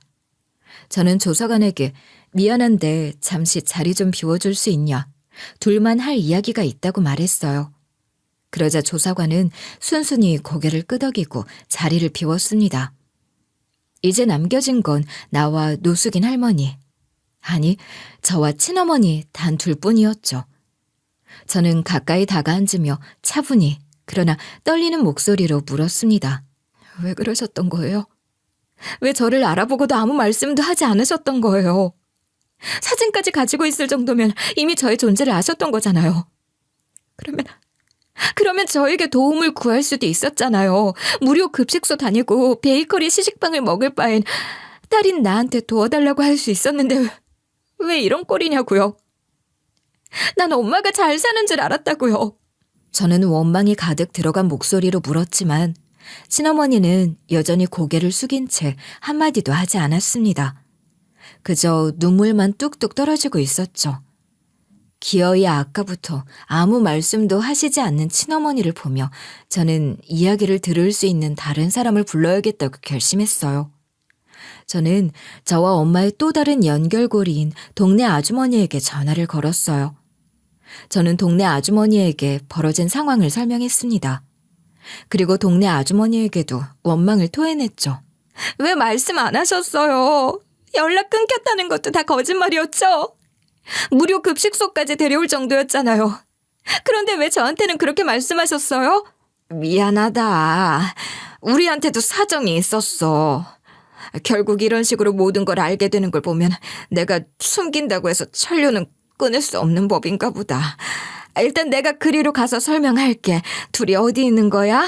저는 조사관에게 미안한데 잠시 자리 좀 비워줄 수 있냐? 둘만 할 이야기가 있다고 말했어요. 그러자 조사관은 순순히 고개를 끄덕이고 자리를 비웠습니다. 이제 남겨진 건 나와 노숙인 할머니. 아니, 저와 친어머니 단 둘뿐이었죠. 저는 가까이 다가앉으며 차분히 그러나 떨리는 목소리로 물었습니다. 왜 그러셨던 거예요? 왜 저를 알아보고도 아무 말씀도 하지 않으셨던 거예요? 사진까지 가지고 있을 정도면 이미 저의 존재를 아셨던 거잖아요. 그러면 저에게 도움을 구할 수도 있었잖아요. 무료 급식소 다니고 베이커리 시식빵을 먹을 바엔 딸인 나한테 도와달라고 할 수 있었는데 왜 이런 꼴이냐고요. 난 엄마가 잘 사는 줄 알았다고요. 저는 원망이 가득 들어간 목소리로 물었지만 친어머니는 여전히 고개를 숙인 채 한마디도 하지 않았습니다. 그저 눈물만 뚝뚝 떨어지고 있었죠. 기어이 아까부터 아무 말씀도 하시지 않는 친어머니를 보며 저는 이야기를 들을 수 있는 다른 사람을 불러야겠다고 결심했어요. 저는 저와 엄마의 또 다른 연결고리인 동네 아주머니에게 전화를 걸었어요. 저는 동네 아주머니에게 벌어진 상황을 설명했습니다. 그리고 동네 아주머니에게도 원망을 토해냈죠. 왜 말씀 안 하셨어요? 연락 끊겼다는 것도 다 거짓말이었죠? 무료 급식소까지 데려올 정도였잖아요. 그런데 왜 저한테는 그렇게 말씀하셨어요? 미안하다. 우리한테도 사정이 있었어. 결국 이런 식으로 모든 걸 알게 되는 걸 보면 내가 숨긴다고 해서 천류는 끊을 수 없는 법인가 보다. 일단 내가 그리로 가서 설명할게. 둘이 어디 있는 거야?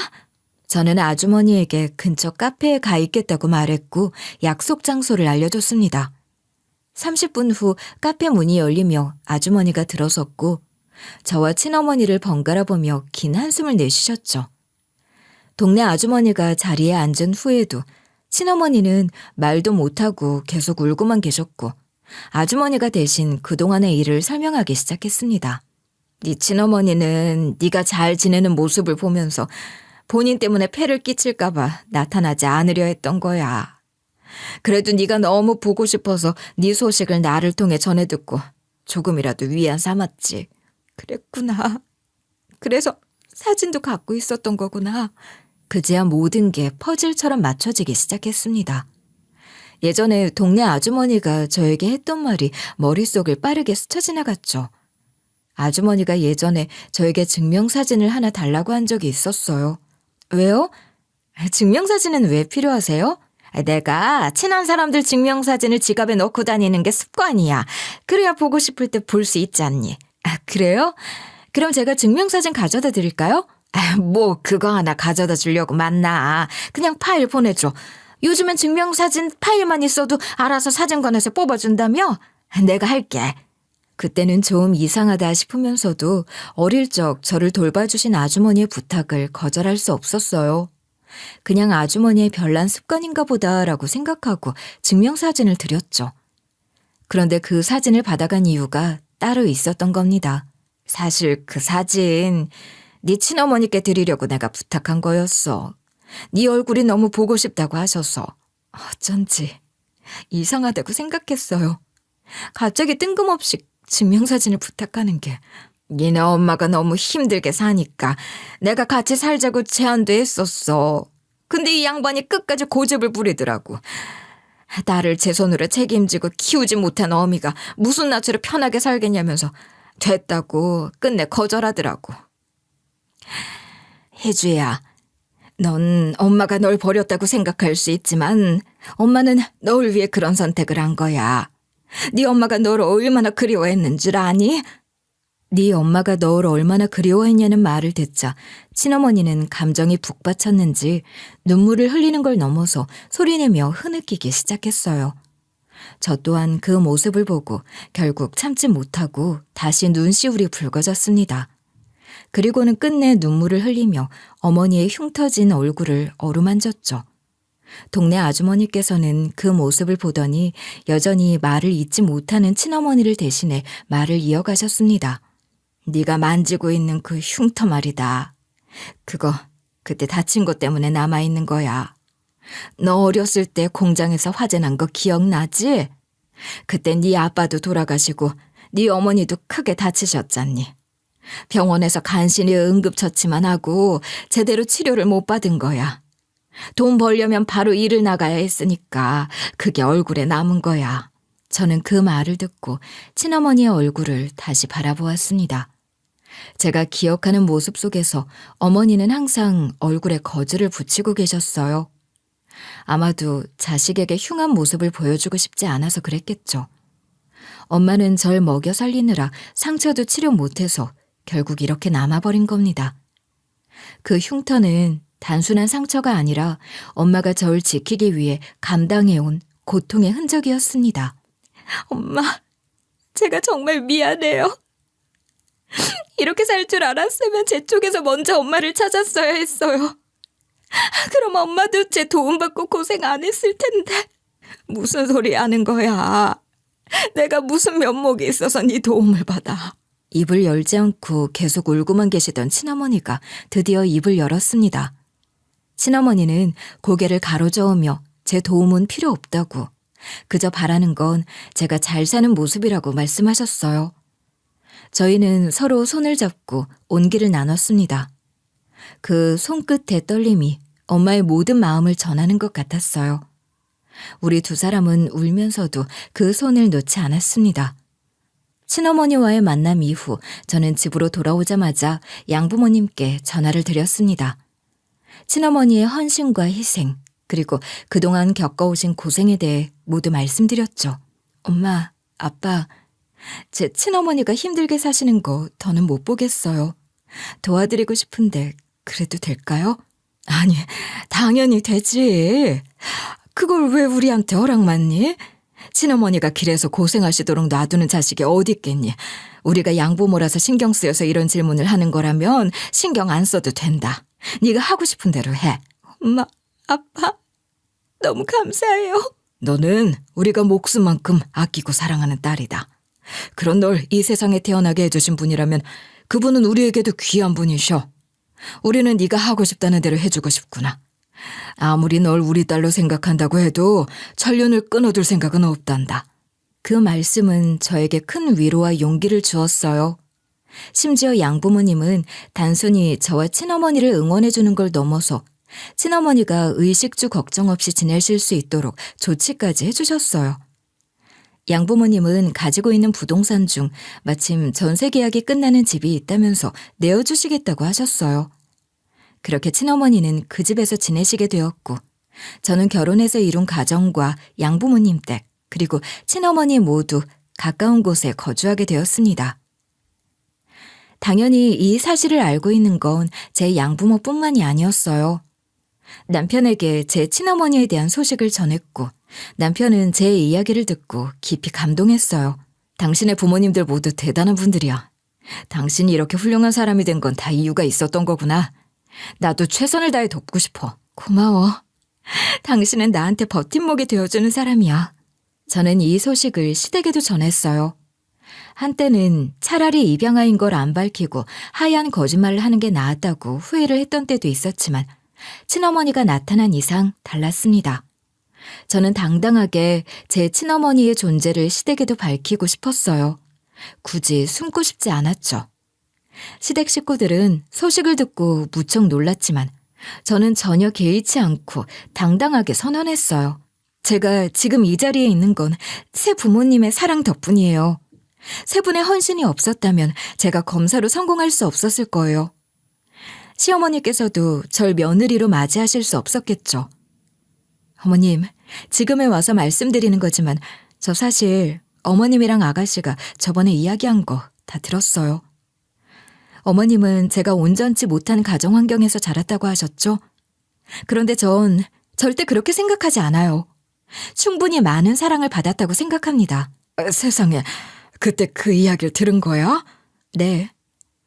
저는 아주머니에게 근처 카페에 가 있겠다고 말했고 약속 장소를 알려줬습니다. 30분 후 카페 문이 열리며 아주머니가 들어섰고 저와 친어머니를 번갈아 보며 긴 한숨을 내쉬셨죠. 동네 아주머니가 자리에 앉은 후에도 친어머니는 말도 못하고 계속 울고만 계셨고 아주머니가 대신 그동안의 일을 설명하기 시작했습니다. 네 친어머니는 네가 잘 지내는 모습을 보면서 본인 때문에 폐를 끼칠까 봐 나타나지 않으려 했던 거야. 그래도 네가 너무 보고 싶어서 네 소식을 나를 통해 전해 듣고 조금이라도 위안 삼았지. 그랬구나. 그래서 사진도 갖고 있었던 거구나. 그제야 모든 게 퍼즐처럼 맞춰지기 시작했습니다. 예전에 동네 아주머니가 저에게 했던 말이 머릿속을 빠르게 스쳐 지나갔죠. 아주머니가 예전에 저에게 증명사진을 하나 달라고 한 적이 있었어요. 왜요? 증명사진은 왜 필요하세요? 내가 친한 사람들 증명사진을 지갑에 넣고 다니는 게 습관이야. 그래야 보고 싶을 때 볼 수 있지 않니? 그래요? 그럼 제가 증명사진 가져다 드릴까요? 뭐 그거 하나 가져다 주려고 만나. 그냥 파일 보내줘. 요즘엔 증명사진 파일만 있어도 알아서 사진관에서 뽑아준다며? 내가 할게. 그때는 좀 이상하다 싶으면서도 어릴 적 저를 돌봐주신 아주머니의 부탁을 거절할 수 없었어요. 그냥 아주머니의 별난 습관인가 보다라고 생각하고 증명사진을 드렸죠. 그런데 그 사진을 받아간 이유가 따로 있었던 겁니다. 사실 그 사진 네 친어머니께 드리려고 내가 부탁한 거였어. 네 얼굴이 너무 보고 싶다고 하셔서 어쩐지 이상하다고 생각했어요. 갑자기 뜬금없이 증명사진을 부탁하는 게 니네 엄마가 너무 힘들게 사니까 내가 같이 살자고 제안도 했었어. 근데 이 양반이 끝까지 고집을 부리더라고. 나를 제 손으로 책임지고 키우지 못한 어미가 무슨 낯으로 편하게 살겠냐면서 됐다고 끝내 거절하더라고. 혜주야, 넌 엄마가 널 버렸다고 생각할 수 있지만 엄마는 널 위해 그런 선택을 한 거야. 네 엄마가 널 얼마나 그리워했는 줄 아니? 네 엄마가 널 얼마나 그리워했냐는 말을 듣자 친어머니는 감정이 북받쳤는지 눈물을 흘리는 걸 넘어서 소리내며 흐느끼기 시작했어요. 저 또한 그 모습을 보고 결국 참지 못하고 다시 눈시울이 붉어졌습니다. 그리고는 끝내 눈물을 흘리며 어머니의 흉터진 얼굴을 어루만졌죠. 동네 아주머니께서는 그 모습을 보더니 여전히 말을 잇지 못하는 친어머니를 대신해 말을 이어가셨습니다. 네가 만지고 있는 그 흉터 말이다. 그거 그때 다친 것 때문에 남아있는 거야. 너 어렸을 때 공장에서 화재 난 거 기억나지? 그때 네 아빠도 돌아가시고 네 어머니도 크게 다치셨잖니. 병원에서 간신히 응급처치만 하고 제대로 치료를 못 받은 거야. 돈 벌려면 바로 일을 나가야 했으니까 그게 얼굴에 남은 거야. 저는 그 말을 듣고 친어머니의 얼굴을 다시 바라보았습니다. 제가 기억하는 모습 속에서 어머니는 항상 얼굴에 거즈를 붙이고 계셨어요. 아마도 자식에게 흉한 모습을 보여주고 싶지 않아서 그랬겠죠. 엄마는 절 먹여 살리느라 상처도 치료 못해서 결국 이렇게 남아버린 겁니다. 그 흉터는 단순한 상처가 아니라 엄마가 절 지키기 위해 감당해온 고통의 흔적이었습니다. 엄마, 제가 정말 미안해요. 이렇게 살 줄 알았으면 제 쪽에서 먼저 엄마를 찾았어야 했어요. 그럼 엄마도 제 도움받고 고생 안 했을 텐데. 무슨 소리 하는 거야. 내가 무슨 면목이 있어서 네 도움을 받아. 입을 열지 않고 계속 울고만 계시던 친어머니가 드디어 입을 열었습니다. 친어머니는 고개를 가로저으며 제 도움은 필요 없다고, 그저 바라는 건 제가 잘 사는 모습이라고 말씀하셨어요. 저희는 서로 손을 잡고 온기를 나눴습니다. 그 손끝의 떨림이 엄마의 모든 마음을 전하는 것 같았어요. 우리 두 사람은 울면서도 그 손을 놓지 않았습니다. 친어머니와의 만남 이후 저는 집으로 돌아오자마자 양부모님께 전화를 드렸습니다. 친어머니의 헌신과 희생, 그리고 그동안 겪어오신 고생에 대해 모두 말씀드렸죠. 엄마, 아빠, 제 친어머니가 힘들게 사시는 거 더는 못 보겠어요. 도와드리고 싶은데 그래도 될까요? 아니, 당연히 되지. 그걸 왜 우리한테 허락받니? 친어머니가 길에서 고생하시도록 놔두는 자식이 어디 있겠니? 우리가 양부모라서 신경 쓰여서 이런 질문을 하는 거라면 신경 안 써도 된다. 네가 하고 싶은 대로 해. 엄마, 아빠, 너무 감사해요. 너는 우리가 목숨만큼 아끼고 사랑하는 딸이다. 그런 널 이 세상에 태어나게 해주신 분이라면 그분은 우리에게도 귀한 분이셔. 우리는 네가 하고 싶다는 대로 해주고 싶구나. 아무리 널 우리 딸로 생각한다고 해도 천륜을 끊어둘 생각은 없단다. 그 말씀은 저에게 큰 위로와 용기를 주었어요. 심지어 양부모님은 단순히 저와 친어머니를 응원해주는 걸 넘어서 친어머니가 의식주 걱정 없이 지내실 수 있도록 조치까지 해주셨어요. 양부모님은 가지고 있는 부동산 중 마침 전세 계약이 끝나는 집이 있다면서 내어주시겠다고 하셨어요. 그렇게 친어머니는 그 집에서 지내시게 되었고, 저는 결혼해서 이룬 가정과 양부모님 댁, 그리고 친어머니 모두 가까운 곳에 거주하게 되었습니다. 당연히 이 사실을 알고 있는 건 제 양부모뿐만이 아니었어요. 남편에게 제 친어머니에 대한 소식을 전했고, 남편은 제 이야기를 듣고 깊이 감동했어요. 당신의 부모님들 모두 대단한 분들이야. 당신이 이렇게 훌륭한 사람이 된 건 다 이유가 있었던 거구나. 나도 최선을 다해 돕고 싶어. 고마워. 당신은 나한테 버팀목이 되어주는 사람이야. 저는 이 소식을 시댁에도 전했어요. 한때는 차라리 입양아인 걸 안 밝히고 하얀 거짓말을 하는 게 나았다고 후회를 했던 때도 있었지만 친어머니가 나타난 이상 달랐습니다. 저는 당당하게 제 친어머니의 존재를 시댁에도 밝히고 싶었어요. 굳이 숨고 싶지 않았죠. 시댁 식구들은 소식을 듣고 무척 놀랐지만 저는 전혀 개의치 않고 당당하게 선언했어요. 제가 지금 이 자리에 있는 건 새 부모님의 사랑 덕분이에요. 세 분의 헌신이 없었다면 제가 검사로 성공할 수 없었을 거예요. 시어머니께서도 절 며느리로 맞이하실 수 없었겠죠. 어머님, 지금에 와서 말씀드리는 거지만 저 사실 어머님이랑 아가씨가 저번에 이야기한 거 다 들었어요. 어머님은 제가 온전치 못한 가정 환경에서 자랐다고 하셨죠? 그런데 전 절대 그렇게 생각하지 않아요. 충분히 많은 사랑을 받았다고 생각합니다. 세상에, 그때 그 이야기를 들은 거야? 네.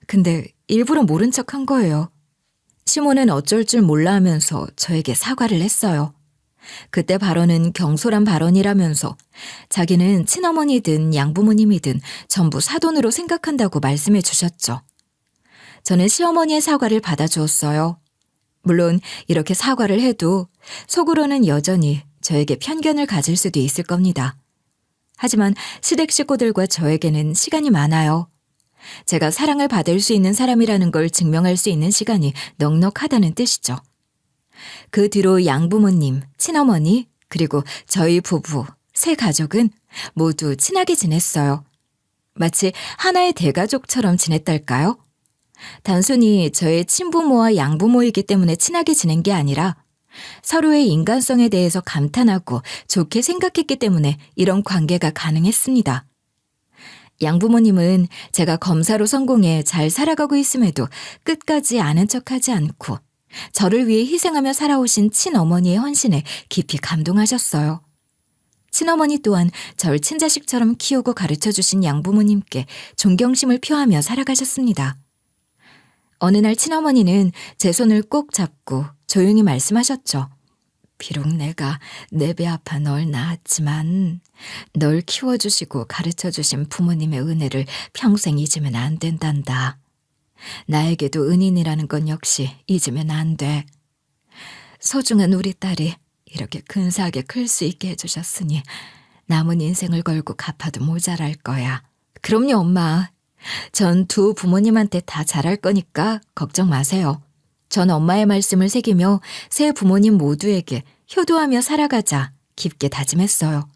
근데 일부러 모른 척 한 거예요. 시모는 어쩔 줄 몰라 하면서 저에게 사과를 했어요. 그때 발언은 경솔한 발언이라면서 자기는 친어머니든 양부모님이든 전부 사돈으로 생각한다고 말씀해 주셨죠. 저는 시어머니의 사과를 받아주었어요. 물론 이렇게 사과를 해도 속으로는 여전히 저에게 편견을 가질 수도 있을 겁니다. 하지만 시댁 식구들과 저에게는 시간이 많아요. 제가 사랑을 받을 수 있는 사람이라는 걸 증명할 수 있는 시간이 넉넉하다는 뜻이죠. 그 뒤로 양부모님, 친어머니, 그리고 저희 부부, 세 가족은 모두 친하게 지냈어요. 마치 하나의 대가족처럼 지냈달까요? 단순히 저의 친부모와 양부모이기 때문에 친하게 지낸 게 아니라 서로의 인간성에 대해서 감탄하고 좋게 생각했기 때문에 이런 관계가 가능했습니다. 양부모님은 제가 검사로 성공해 잘 살아가고 있음에도 끝까지 아는 척하지 않고 저를 위해 희생하며 살아오신 친어머니의 헌신에 깊이 감동하셨어요. 친어머니 또한 절 친자식처럼 키우고 가르쳐주신 양부모님께 존경심을 표하며 살아가셨습니다. 어느 날 친어머니는 제 손을 꼭 잡고 조용히 말씀하셨죠. 비록 내가 내 배 아파 널 낳았지만 널 키워주시고 가르쳐주신 부모님의 은혜를 평생 잊으면 안 된단다. 나에게도 은인이라는 건 역시 잊으면 안 돼. 소중한 우리 딸이 이렇게 근사하게 클 수 있게 해주셨으니 남은 인생을 걸고 갚아도 모자랄 거야. 그럼요, 엄마. 전 두 부모님한테 다 잘할 거니까 걱정 마세요. 전 엄마의 말씀을 새기며 세 부모님 모두에게 효도하며 살아가자 깊게 다짐했어요.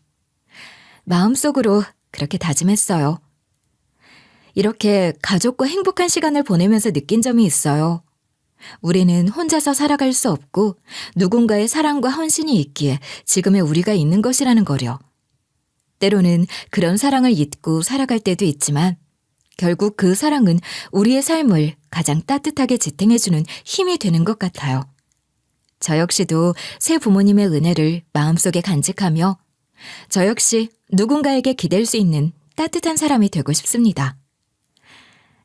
마음속으로 그렇게 다짐했어요. 이렇게 가족과 행복한 시간을 보내면서 느낀 점이 있어요. 우리는 혼자서 살아갈 수 없고 누군가의 사랑과 헌신이 있기에 지금의 우리가 있는 것이라는 거려. 때로는 그런 사랑을 잊고 살아갈 때도 있지만 결국 그 사랑은 우리의 삶을 가장 따뜻하게 지탱해주는 힘이 되는 것 같아요. 저 역시도 새 부모님의 은혜를 마음속에 간직하며 저 역시 누군가에게 기댈 수 있는 따뜻한 사람이 되고 싶습니다.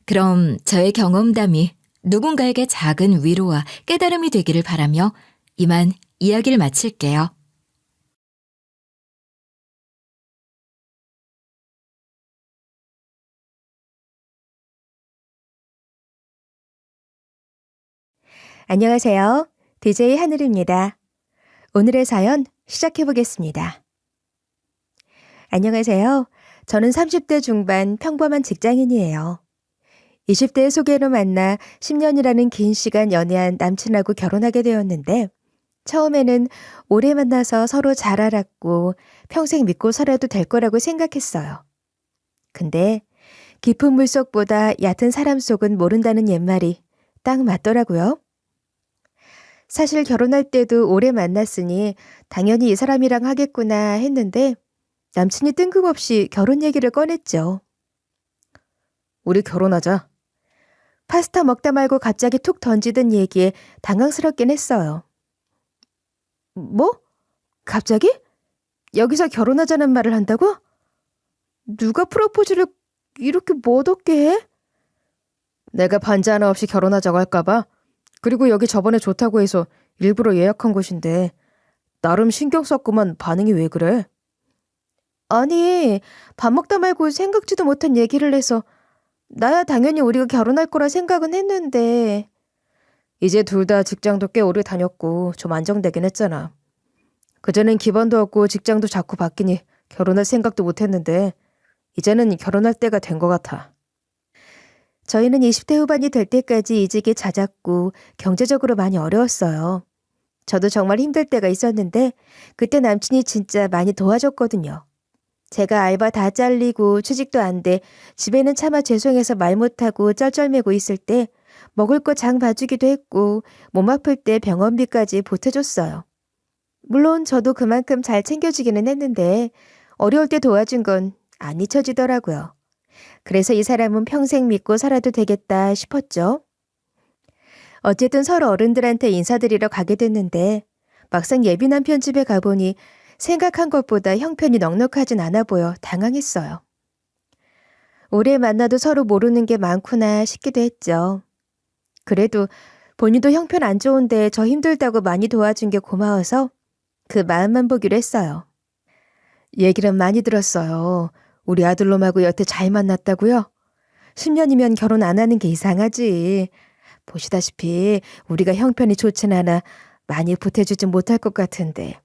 그럼 저의 경험담이 누군가에게 작은 위로와 깨달음이 되기를 바라며 이만 이야기를 마칠게요. 안녕하세요. DJ 하늘입니다. 오늘의 사연 시작해 보겠습니다. 안녕하세요. 저는 30대 중반 평범한 직장인이에요. 20대 소개로 만나 10년이라는 긴 시간 연애한 남친하고 결혼하게 되었는데 처음에는 오래 만나서 서로 잘 알았고 평생 믿고 살아도 될 거라고 생각했어요. 근데 깊은 물속보다 얕은 사람 속은 모른다는 옛말이 딱 맞더라고요. 사실 결혼할 때도 오래 만났으니 당연히 이 사람이랑 하겠구나 했는데 남친이 뜬금없이 결혼 얘기를 꺼냈죠. 우리 결혼하자. 파스타 먹다 말고 갑자기 툭 던지던 얘기에 당황스럽긴 했어요. 뭐? 갑자기? 여기서 결혼하자는 말을 한다고? 누가 프로포즈를 이렇게 멋없게 해? 내가 반지 하나 없이 결혼하자고 할까봐. 그리고 여기 저번에 좋다고 해서 일부러 예약한 곳인데 나름 신경 썼구만. 반응이 왜 그래? 아니, 밥 먹다 말고 생각지도 못한 얘기를 해서 나야 당연히 우리가 결혼할 거라 생각은 했는데 이제 둘 다 직장도 꽤 오래 다녔고 좀 안정되긴 했잖아. 그전엔 기반도 없고 직장도 자꾸 바뀌니 결혼할 생각도 못했는데 이제는 결혼할 때가 된 것 같아. 저희는 20대 후반이 될 때까지 이직이 잦았고 경제적으로 많이 어려웠어요. 저도 정말 힘들 때가 있었는데 그때 남친이 진짜 많이 도와줬거든요. 제가 알바 다 잘리고 취직도 안 돼 집에는 차마 죄송해서 말 못하고 쩔쩔매고 있을 때 먹을 거 장 봐주기도 했고 몸 아플 때 병원비까지 보태줬어요. 물론 저도 그만큼 잘 챙겨주기는 했는데 어려울 때 도와준 건 안 잊혀지더라고요. 그래서 이 사람은 평생 믿고 살아도 되겠다 싶었죠. 어쨌든 서로 어른들한테 인사드리러 가게 됐는데 막상 예비남 편집에 가보니 생각한 것보다 형편이 넉넉하진 않아 보여 당황했어요. 오래 만나도 서로 모르는 게 많구나 싶기도 했죠. 그래도 본인도 형편 안 좋은데 저 힘들다고 많이 도와준 게 고마워서 그 마음만 보기로 했어요. 얘기는 많이 들었어요. 우리 아들놈하고 여태 잘 만났다고요? 10년이면 결혼 안 하는 게 이상하지. 보시다시피 우리가 형편이 좋진 않아 많이 보태주진 못할 것 같은데.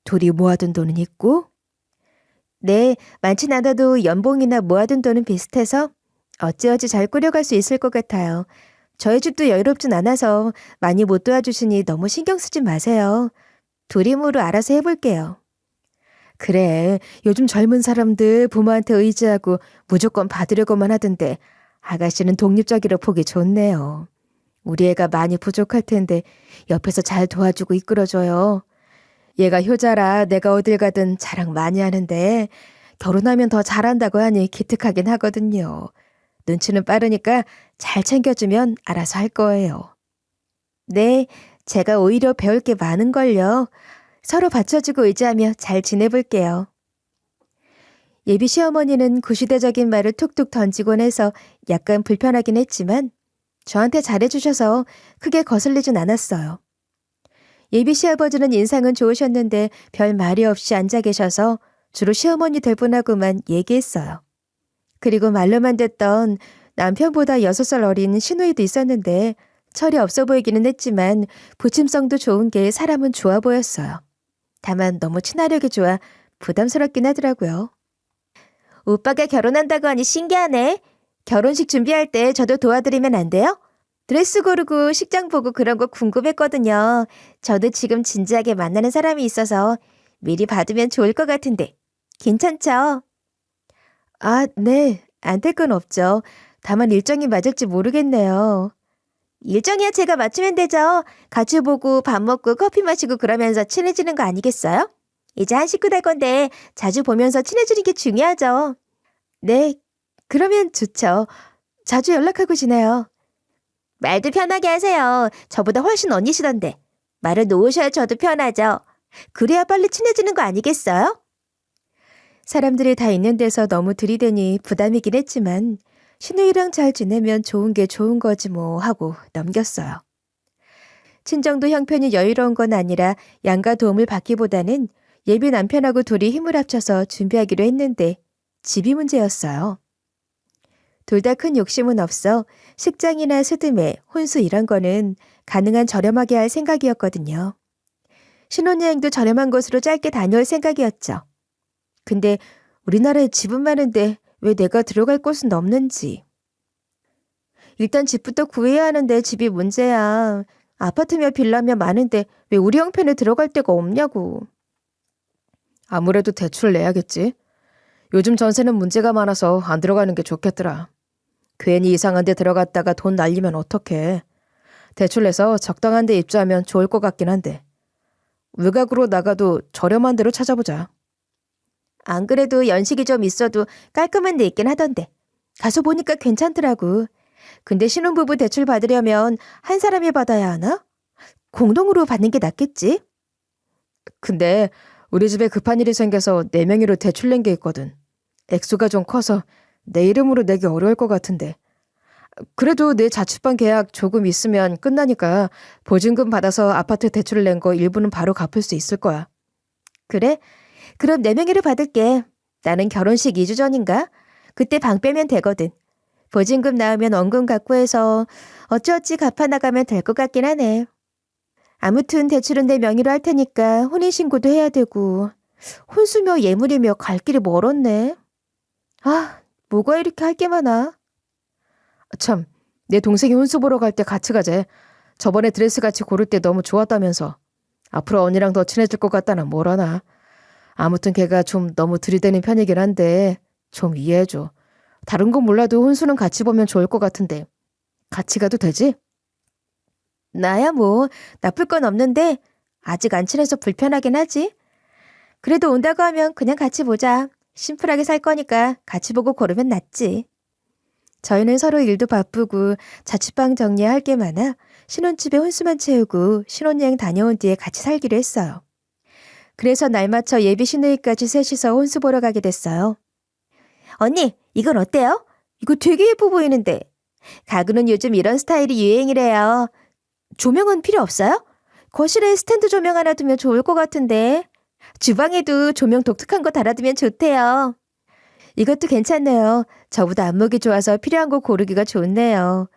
둘이 모아둔 돈은 있고? 네, 많진 않아도 연봉이나 모아둔 돈은 비슷해서 어찌어찌 잘 꾸려갈 수 있을 것 같아요. 저희 집도 여유롭진 않아서 많이 못 도와주시니 너무 신경 쓰지 마세요. 둘 힘으로 알아서 해볼게요. 그래, 요즘 젊은 사람들 부모한테 의지하고 무조건 받으려고만 하던데 아가씨는 독립적이라 보기 좋네요. 우리 애가 많이 부족할 텐데 옆에서 잘 도와주고 이끌어줘요. 얘가 효자라 내가 어딜 가든 자랑 많이 하는데 결혼하면 더 잘한다고 하니 기특하긴 하거든요. 눈치는 빠르니까 잘 챙겨주면 알아서 할 거예요. 네, 제가 오히려 배울 게 많은걸요. 서로 받쳐주고 의지하며 잘 지내볼게요. 예비 시어머니는 구시대적인 말을 툭툭 던지곤 해서 약간 불편하긴 했지만 저한테 잘해주셔서 크게 거슬리진 않았어요. 예비 시아버지는 인상은 좋으셨는데 별 말이 없이 앉아 계셔서 주로 시어머니 대분하고만 얘기했어요. 그리고 말로만 듣던 남편보다 6살 어린 시누이도 있었는데 철이 없어 보이기는 했지만 부침성도 좋은 게 사람은 좋아 보였어요. 다만 너무 친화력이 좋아 부담스럽긴 하더라고요. 오빠가 결혼한다고 하니 신기하네. 결혼식 준비할 때 저도 도와드리면 안 돼요? 드레스 고르고 식장 보고 그런 거 궁금했거든요. 저도 지금 진지하게 만나는 사람이 있어서 미리 받으면 좋을 것 같은데 괜찮죠? 아, 네. 안 될 건 없죠. 다만 일정이 맞을지 모르겠네요. 일정이야 제가 맞추면 되죠. 같이 보고 밥 먹고 커피 마시고 그러면서 친해지는 거 아니겠어요? 이제 한 식구 될 건데 자주 보면서 친해지는 게 중요하죠. 네, 그러면 좋죠. 자주 연락하고 지내요. 말도 편하게 하세요. 저보다 훨씬 언니시던데. 말을 놓으셔야 저도 편하죠. 그래야 빨리 친해지는 거 아니겠어요? 사람들이 다 있는 데서 너무 들이대니 부담이긴 했지만 신우이랑 잘 지내면 좋은 게 좋은 거지 뭐 하고 넘겼어요. 친정도 형편이 여유로운 건 아니라 양가 도움을 받기보다는 예비 남편하고 둘이 힘을 합쳐서 준비하기로 했는데 집이 문제였어요. 둘 다 큰 욕심은 없어 식장이나 스드메, 혼수 이런 거는 가능한 저렴하게 할 생각이었거든요. 신혼여행도 저렴한 곳으로 짧게 다녀올 생각이었죠. 근데 우리나라에 집은 많은데 왜 내가 들어갈 곳은 없는지. 일단 집부터 구해야 하는데 집이 문제야. 아파트며 빌라며 많은데 왜 우리 형편에 들어갈 데가 없냐고. 아무래도 대출을 내야겠지. 요즘 전세는 문제가 많아서 안 들어가는 게 좋겠더라. 괜히 이상한 데 들어갔다가 돈 날리면 어떡해. 대출 내서 적당한 데 입주하면 좋을 것 같긴 한데. 외곽으로 나가도 저렴한 데로 찾아보자. 안 그래도 연식이 좀 있어도 깔끔한 데 있긴 하던데. 가서 보니까 괜찮더라고. 근데 신혼부부 대출 받으려면 한 사람이 받아야 하나? 공동으로 받는 게 낫겠지? 근데 우리 집에 급한 일이 생겨서 4명이로 대출 낸 게 있거든. 액수가 좀 커서 내 이름으로 내기 어려울 것 같은데. 그래도 내 자취방 계약 조금 있으면 끝나니까 보증금 받아서 아파트 대출을 낸 거 일부는 바로 갚을 수 있을 거야. 그래? 그럼 4명이로 받을게. 나는 결혼식 2주 전인가? 그때 방 빼면 되거든. 보증금 나오면 원금 갖고 해서 어찌어찌 갚아나가면 될 것 같긴 하네. 아무튼 대출은 내 명의로 할 테니까 혼인신고도 해야 되고 혼수며 예물이며 갈 길이 멀었네. 아, 뭐가 이렇게 할 게 많아. 참, 내 동생이 혼수 보러 갈 때 같이 가재. 저번에 드레스 같이 고를 때 너무 좋았다면서. 앞으로 언니랑 더 친해질 것 같다나 뭐라나. 아무튼 걔가 좀 너무 들이대는 편이긴 한데 좀 이해해줘. 다른 건 몰라도 혼수는 같이 보면 좋을 것 같은데. 같이 가도 되지? 나야 뭐 나쁠 건 없는데 아직 안 친해서 불편하긴 하지. 그래도 온다고 하면 그냥 같이 보자. 심플하게 살 거니까 같이 보고 고르면 낫지. 저희는 서로 일도 바쁘고 자취방 정리할 게 많아 신혼집에 혼수만 채우고 신혼여행 다녀온 뒤에 같이 살기로 했어요. 그래서 날 맞춰 예비 신우이까지 셋이서 혼수 보러 가게 됐어요. 언니, 이건 어때요? 이거 되게 예뻐 보이는데. 가구는 요즘 이런 스타일이 유행이래요. 조명은 필요 없어요? 거실에 스탠드 조명 하나 두면 좋을 것 같은데. 주방에도 조명 독특한 거 달아두면 좋대요. 이것도 괜찮네요. 저보다 안목이 좋아서 필요한 거 고르기가 좋네요.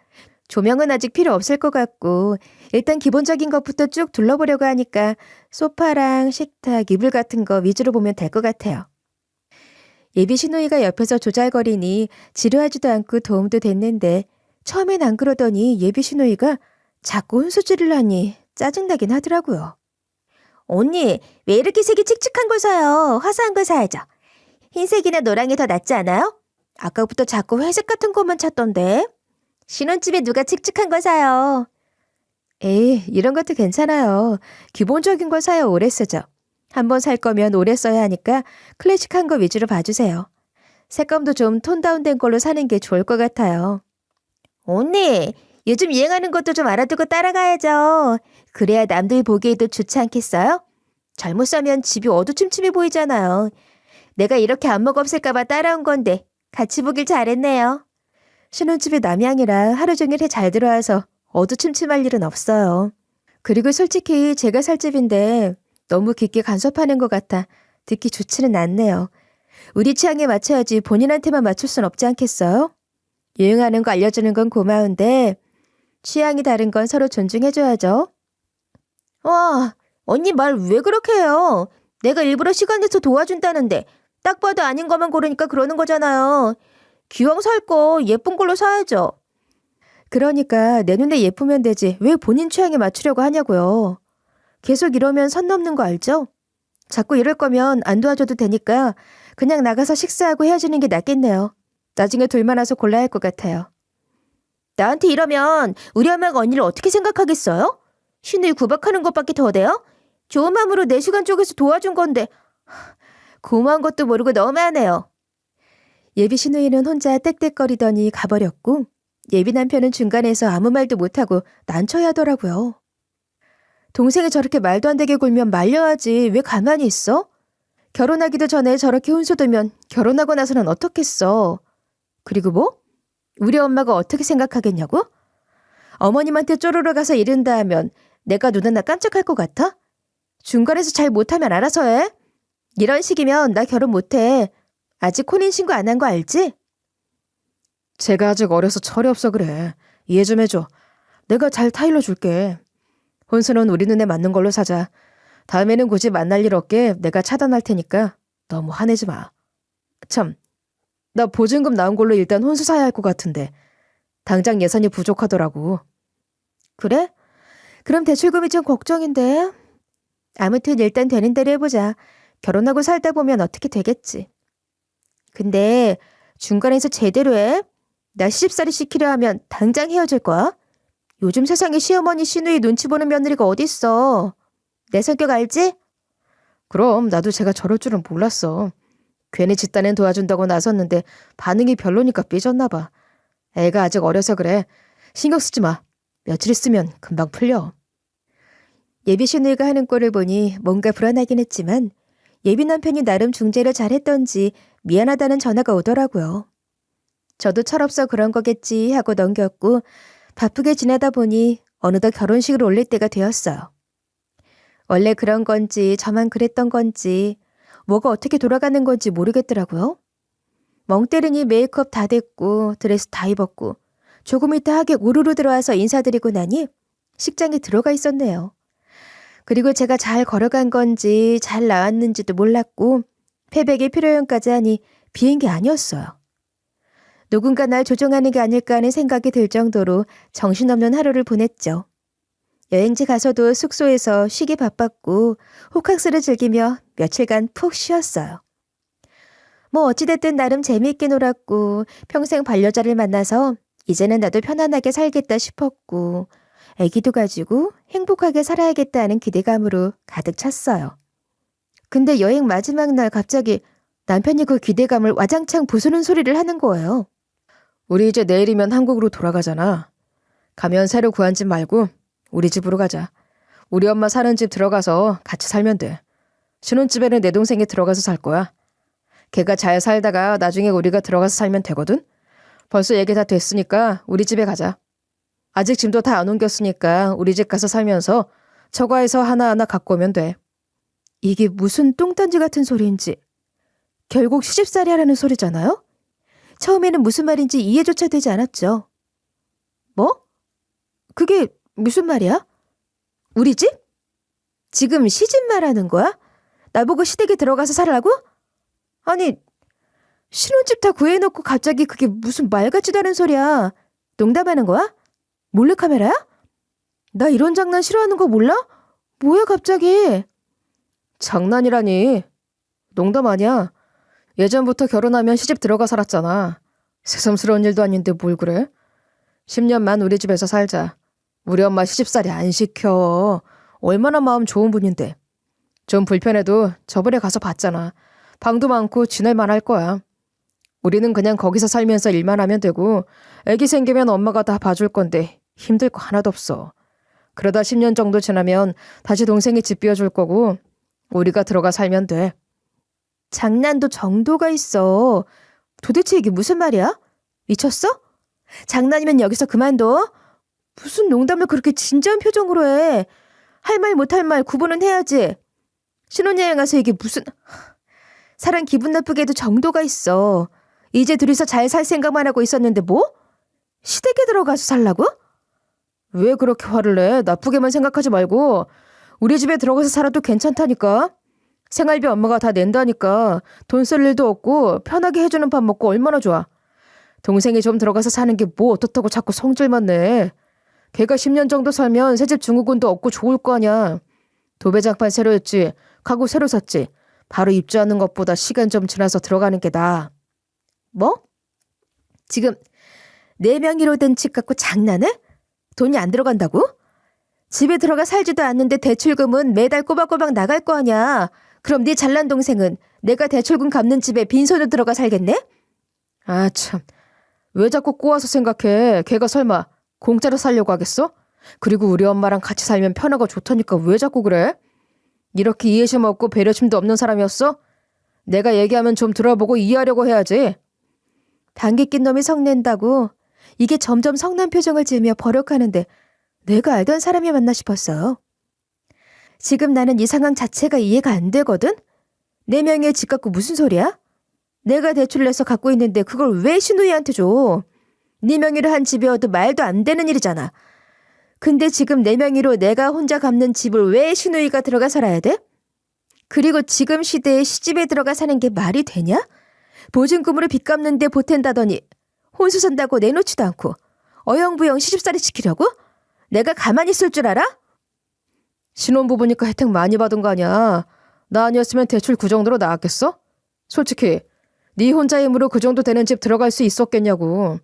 조명은 아직 필요 없을 것 같고 일단 기본적인 것부터 쭉 둘러보려고 하니까 소파랑 식탁, 이불 같은 거 위주로 보면 될 것 같아요. 예비 시누이가 옆에서 조잘거리니 지루하지도 않고 도움도 됐는데 처음엔 안 그러더니 예비 시누이가 자꾸 훈수질을 하니 짜증나긴 하더라고요. 언니, 왜 이렇게 색이 칙칙한 걸 사요? 화사한 걸 사야죠. 흰색이나 노랑이 더 낫지 않아요? 아까부터 자꾸 회색 같은 것만 찾던데. 신혼집에 누가 칙칙한 걸 사요? 에이, 이런 것도 괜찮아요. 기본적인 걸 사야 오래 쓰죠. 한번 살 거면 오래 써야 하니까 클래식한 거 위주로 봐주세요. 색감도 좀 톤 다운된 걸로 사는 게 좋을 것 같아요. 언니, 요즘 유행하는 것도 좀 알아두고 따라가야죠. 그래야 남들 보기에도 좋지 않겠어요? 잘못 사면 집이 어두침침해 보이잖아요. 내가 이렇게 안목 없을까봐 따라온 건데 같이 보길 잘했네요. 신혼집이 남양이라 하루 종일 해 잘 들어와서 어두침침할 일은 없어요. 그리고 솔직히 제가 살 집인데 너무 깊게 간섭하는 것 같아 듣기 좋지는 않네요. 우리 취향에 맞춰야지 본인한테만 맞출 순 없지 않겠어요? 유행하는 거 알려주는 건 고마운데 취향이 다른 건 서로 존중해줘야죠. 와, 언니 말 왜 그렇게 해요? 내가 일부러 시간 내서 도와준다는데 딱 봐도 아닌 것만 고르니까 그러는 거잖아요. 기왕 살 거 예쁜 걸로 사야죠. 그러니까 내 눈에 예쁘면 되지 왜 본인 취향에 맞추려고 하냐고요. 계속 이러면 선 넘는 거 알죠? 자꾸 이럴 거면 안 도와줘도 되니까 그냥 나가서 식사하고 헤어지는 게 낫겠네요. 나중에 둘만 와서 골라야 할 것 같아요. 나한테 이러면 우리 엄마가 언니를 어떻게 생각하겠어요? 신우이 구박하는 것밖에 더 돼요? 좋은 마음으로 내 시간 쪼개서 도와준 건데 고마운 것도 모르고 너무하네요. 예비 시누이는 혼자 떽떽거리더니 가버렸고 예비 남편은 중간에서 아무 말도 못하고 난처해 하더라고요. 동생이 저렇게 말도 안 되게 굴면 말려야지 왜 가만히 있어? 결혼하기도 전에 저렇게 혼수두면 결혼하고 나서는 어떻겠어? 그리고 뭐? 우리 엄마가 어떻게 생각하겠냐고? 어머님한테 쪼르르 가서 이른다 하면 내가 눈하나 깜짝할 것 같아? 중간에서 잘 못하면 알아서 해. 이런 식이면 나 결혼 못해. 아직 혼인신고 안 한 거 알지? 제가 아직 어려서 철이 없어 그래. 이해 좀 해줘. 내가 잘 타일러 줄게. 혼수는 우리 눈에 맞는 걸로 사자. 다음에는 굳이 만날 일 없게 내가 차단할 테니까 너무 화내지 마. 참, 나 보증금 나온 걸로 일단 혼수 사야 할 것 같은데 당장 예산이 부족하더라고. 그래? 그럼 대출금이 좀 걱정인데. 아무튼 일단 되는 대로 해보자. 결혼하고 살다 보면 어떻게 되겠지. 근데 중간에서 제대로 해. 나 시집살이 시키려 하면 당장 헤어질 거야. 요즘 세상에 시어머니 시누이 눈치 보는 며느리가 어딨어. 내 성격 알지? 그럼 나도 제가 저럴 줄은 몰랐어. 괜히 집단엔 도와준다고 나섰는데 반응이 별로니까 삐졌나 봐. 애가 아직 어려서 그래. 신경 쓰지 마. 며칠 있으면 금방 풀려. 예비 시누이가 하는 꼴을 보니 뭔가 불안하긴 했지만 예비 남편이 나름 중재를 잘했던지 미안하다는 전화가 오더라고요. 저도 철없어 그런 거겠지 하고 넘겼고 바쁘게 지내다 보니 어느덧 결혼식을 올릴 때가 되었어요. 원래 그런 건지 저만 그랬던 건지 뭐가 어떻게 돌아가는 건지 모르겠더라고요. 멍 때리니 메이크업 다 됐고 드레스 다 입었고 조금 있다 하객 우르르 들어와서 인사드리고 나니 식장에 들어가 있었네요. 그리고 제가 잘 걸어간 건지 잘 나왔는지도 몰랐고 패백의 필요형까지 하니 비행기 아니었어요. 누군가 날 조종하는 게 아닐까 하는 생각이 들 정도로 정신없는 하루를 보냈죠. 여행지 가서도 숙소에서 쉬기 바빴고 호캉스를 즐기며 며칠간 푹 쉬었어요. 뭐 어찌됐든 나름 재미있게 놀았고 평생 반려자를 만나서 이제는 나도 편안하게 살겠다 싶었고 아기도 가지고 행복하게 살아야겠다 하는 기대감으로 가득 찼어요. 근데 여행 마지막 날 갑자기 남편이 그 기대감을 와장창 부수는 소리를 하는 거예요. 우리 이제 내일이면 한국으로 돌아가잖아. 가면 새로 구한 집 말고 우리 집으로 가자. 우리 엄마 사는 집 들어가서 같이 살면 돼. 신혼집에는 내 동생이 들어가서 살 거야. 걔가 잘 살다가 나중에 우리가 들어가서 살면 되거든. 벌써 얘기 다 됐으니까 우리 집에 가자. 아직 짐도 다 안 옮겼으니까 우리 집 가서 살면서 처가에서 하나하나 갖고 오면 돼. 이게 무슨 똥단지 같은 소리인지. 결국 시집살이 하라는 소리잖아요? 처음에는 무슨 말인지 이해조차 되지 않았죠. 뭐? 그게 무슨 말이야? 우리 집? 지금 시집 말하는 거야? 나보고 시댁에 들어가서 살라고? 아니, 신혼집 다 구해놓고 갑자기 그게 무슨 말 같지도 않은 소리야. 농담하는 거야? 몰래카메라야? 나 이런 장난 싫어하는 거 몰라? 뭐야 갑자기? 장난이라니. 농담 아니야. 예전부터 결혼하면 시집 들어가 살았잖아. 새삼스러운 일도 아닌데 뭘 그래? 10년만 우리 집에서 살자. 우리 엄마 시집살이 안 시켜. 얼마나 마음 좋은 분인데. 좀 불편해도 저번에 가서 봤잖아. 방도 많고 지낼만 할 거야. 우리는 그냥 거기서 살면서 일만 하면 되고 애기 생기면 엄마가 다 봐줄 건데 힘들 거 하나도 없어. 그러다 10년 정도 지나면 다시 동생이 집 비워줄 거고 우리가 들어가 살면 돼. 장난도 정도가 있어. 도대체 이게 무슨 말이야? 미쳤어? 장난이면 여기서 그만둬. 무슨 농담을 그렇게 진지한 표정으로 해. 할 말 못할 말 구분은 해야지. 신혼여행 가서 이게 무슨... 사람 기분 나쁘게 해도 정도가 있어. 이제 둘이서 잘 살 생각만 하고 있었는데 뭐? 시댁에 들어가서 살라고? 왜 그렇게 화를 내? 나쁘게만 생각하지 말고 우리 집에 들어가서 살아도 괜찮다니까. 생활비 엄마가 다 낸다니까. 돈 쓸 일도 없고 편하게 해주는 밥 먹고 얼마나 좋아. 동생이 좀 들어가서 사는 게 뭐 어떻다고 자꾸 성질만 내. 걔가 10년 정도 살면 새집 증후군도 없고 좋을 거 아니야. 도배장판 새로 했지. 가구 새로 샀지. 바로 입주하는 것보다 시간 좀 지나서 들어가는 게 나아. 뭐? 지금 4명이로 된 집 갖고 장난해? 돈이 안 들어간다고? 집에 들어가 살지도 않는데 대출금은 매달 꼬박꼬박 나갈 거 아니야. 그럼 네 잘난 동생은 내가 대출금 갚는 집에 빈손으로 들어가 살겠네? 아 참. 왜 자꾸 꼬아서 생각해. 걔가 설마 공짜로 살려고 하겠어? 그리고 우리 엄마랑 같이 살면 편하고 좋다니까 왜 자꾸 그래? 이렇게 이해심 없고 배려심도 없는 사람이었어? 내가 얘기하면 좀 들어보고 이해하려고 해야지. 방귀 낀 놈이 성낸다고. 이게 점점 성난 표정을 지으며 버럭하는데 내가 알던 사람이 맞나 싶었어요. 지금 나는 이 상황 자체가 이해가 안 되거든? 4명의 집 갖고 무슨 소리야? 내가 대출 내서 갖고 있는데 그걸 왜 신우이한테 줘? 네 명의로 한 집이어도 말도 안 되는 일이잖아. 근데 지금 4명의로 내가 혼자 갚는 집을 왜 신우이가 들어가 살아야 돼? 그리고 지금 시대에 시집에 들어가 사는 게 말이 되냐? 보증금으로 빚 갚는데 보탠다더니 혼수 산다고 내놓지도 않고 어영부영 시집살이 시키려고? 내가 가만히 있을 줄 알아? 신혼부부니까 혜택 많이 받은 거 아니야. 나 아니었으면 대출 그 정도로 나왔겠어? 솔직히 네 혼자 힘으로 그 정도 되는 집 들어갈 수 있었겠냐고.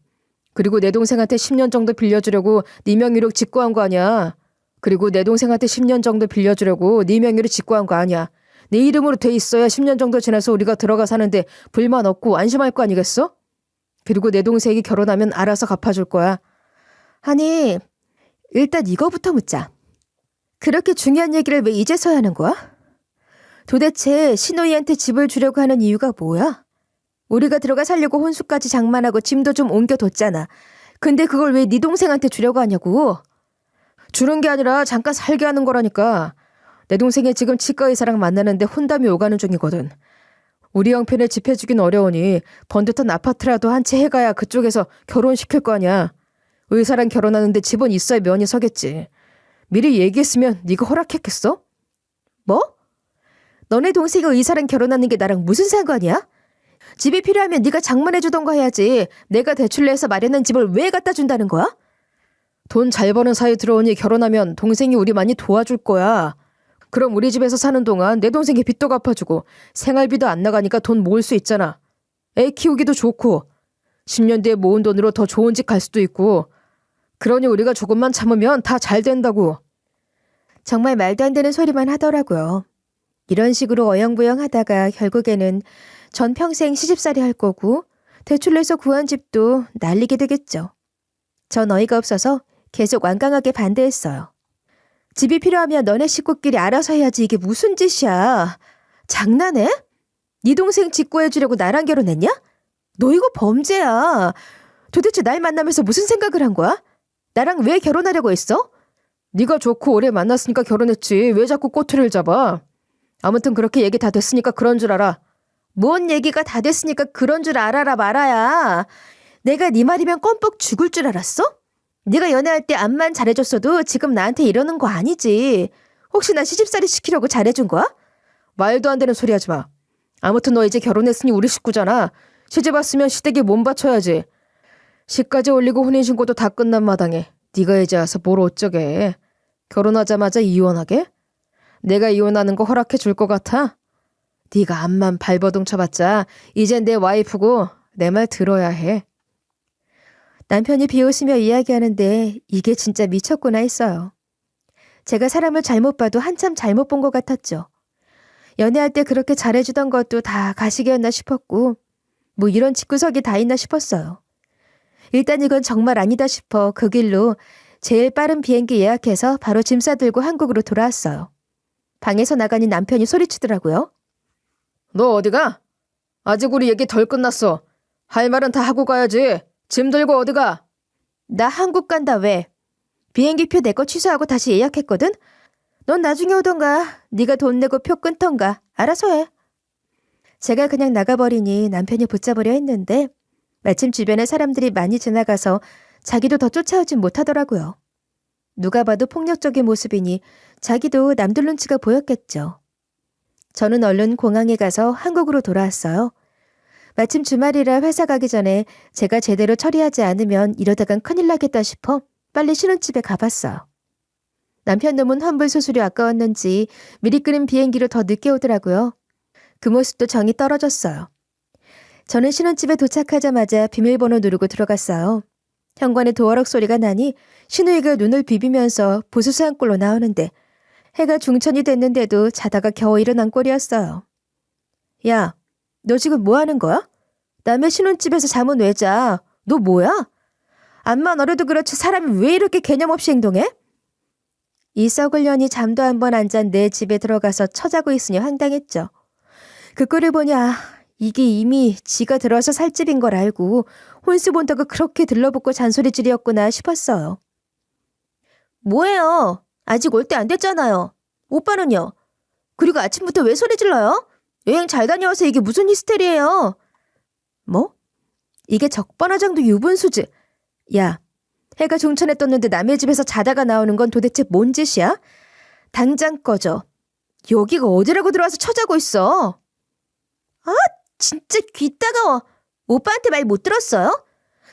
그리고 내 동생한테 10년 정도 빌려주려고 네 명의로 직구한 거 아니야. 그리고 내 동생한테 10년 정도 빌려주려고 네 명의로 직구한 거 아니야. 네 이름으로 돼 있어야 10년 정도 지나서 우리가 들어가 사는데 불만 없고 안심할 거 아니겠어? 그리고 내 동생이 결혼하면 알아서 갚아줄 거야. 아니, 일단 이거부터 묻자. 그렇게 중요한 얘기를 왜 이제서야 하는 거야? 도대체 신우이한테 집을 주려고 하는 이유가 뭐야? 우리가 들어가 살려고 혼수까지 장만하고 짐도 좀 옮겨뒀잖아. 근데 그걸 왜 네 동생한테 주려고 하냐고. 주는 게 아니라 잠깐 살게 하는 거라니까. 내 동생이 지금 치과 의사랑 만나는데 혼담이 오가는 중이거든. 우리 형편을 집 해주긴 어려우니 번듯한 아파트라도 한 채 해가야 그쪽에서 결혼시킬 거 아니야. 의사랑 결혼하는데 집은 있어야 면이 서겠지. 미리 얘기했으면 네가 허락했겠어? 뭐? 너네 동생이 의사랑 결혼하는 게 나랑 무슨 상관이야? 집이 필요하면 네가 장만해주던가 해야지. 내가 대출 내서 마련한 집을 왜 갖다 준다는 거야? 돈 잘 버는 사이 들어오니 결혼하면 동생이 우리 많이 도와줄 거야. 그럼 우리 집에서 사는 동안 내 동생이 빚도 갚아주고 생활비도 안 나가니까 돈 모을 수 있잖아. 애 키우기도 좋고 10년 뒤에 모은 돈으로 더 좋은 집 갈 수도 있고. 그러니 우리가 조금만 참으면 다 잘 된다고. 정말 말도 안 되는 소리만 하더라고요. 이런 식으로 어영부영 하다가 결국에는 전 평생 시집살이 할 거고 대출 내서 구한 집도 날리게 되겠죠. 전 어이가 없어서 계속 완강하게 반대했어요. 집이 필요하면 너네 식구끼리 알아서 해야지. 이게 무슨 짓이야. 장난해? 네 동생 집 구해주려고 나랑 결혼했냐? 너 이거 범죄야. 도대체 날 만나면서 무슨 생각을 한 거야? 나랑 왜 결혼하려고 했어? 네가 좋고 오래 만났으니까 결혼했지. 왜 자꾸 꼬투리를 잡아? 아무튼 그렇게 얘기 다 됐으니까 그런 줄 알아. 뭔 얘기가 다 됐으니까 그런 줄 알아라 말아야. 내가 네 말이면 껌뻑 죽을 줄 알았어? 네가 연애할 때 암만 잘해줬어도 지금 나한테 이러는 거 아니지. 혹시 나 시집살이 시키려고 잘해준 거야? 말도 안 되는 소리 하지 마. 아무튼 너 이제 결혼했으니 우리 식구잖아. 시집 왔으면 시댁에 몸 바쳐야지. 시까지 올리고 혼인신고도 다 끝난 마당에 네가 이제 와서 뭘 어쩌게. 결혼하자마자 이혼하게? 내가 이혼하는 거 허락해 줄 것 같아? 네가 앞만 발버둥 쳐봤자 이젠 내 와이프고 내 말 들어야 해. 남편이 비웃으며 이야기하는데 이게 진짜 미쳤구나 했어요. 제가 사람을 잘못 봐도 한참 잘못 본 것 같았죠. 연애할 때 그렇게 잘해주던 것도 다 가식이었나 싶었고 뭐 이런 집구석이 다 있나 싶었어요. 일단 이건 정말 아니다 싶어 그 길로 제일 빠른 비행기 예약해서 바로 짐 싸들고 한국으로 돌아왔어요. 방에서 나가니 남편이 소리치더라고요. 너 어디가? 아직 우리 얘기 덜 끝났어. 할 말은 다 하고 가야지. 짐 들고 어디가? 나 한국 간다 왜? 비행기표 내 거 취소하고 다시 예약했거든? 넌 나중에 오던가 네가 돈 내고 표 끊던가 알아서 해. 제가 그냥 나가버리니 남편이 붙잡으려 했는데 마침 주변에 사람들이 많이 지나가서 자기도 더 쫓아오진 못하더라고요. 누가 봐도 폭력적인 모습이니 자기도 남들 눈치가 보였겠죠. 저는 얼른 공항에 가서 한국으로 돌아왔어요. 마침 주말이라 회사 가기 전에 제가 제대로 처리하지 않으면 이러다간 큰일 나겠다 싶어 빨리 신혼집에 가봤어요. 남편 놈은 환불 수수료 아까웠는지 미리 끊은 비행기로 더 늦게 오더라고요. 그 모습도 정이 떨어졌어요. 저는 신혼집에 도착하자마자 비밀번호 누르고 들어갔어요. 현관에 도어락 소리가 나니 신우이가 눈을 비비면서 부스스한 꼴로 나오는데 해가 중천이 됐는데도 자다가 겨우 일어난 꼴이었어요. 야, 너 지금 뭐 하는 거야? 남의 신혼집에서 잠은 왜 자? 너 뭐야? 암만 어려도 그렇지 사람이 왜 이렇게 개념 없이 행동해? 이 썩을 년이 잠도 한 번 안 잔 내 집에 들어가서 처자고 있으니 황당했죠. 그 꼴을 보니 이게 이미 지가 들어서 살 집인 걸 알고 혼수 본다고 그렇게 들러붙고 잔소리질이었구나 싶었어요. 뭐예요? 아직 올 때 안 됐잖아요. 오빠는요? 그리고 아침부터 왜 소리 질러요? 여행 잘 다녀와서 이게 무슨 히스테리예요? 뭐? 이게 적반하장도 유분수지. 야, 해가 중천에 떴는데 남의 집에서 자다가 나오는 건 도대체 뭔 짓이야? 당장 꺼져. 여기가 어디라고 들어와서 처자고 있어? 진짜 귀 따가워. 오빠한테 말 못 들었어요?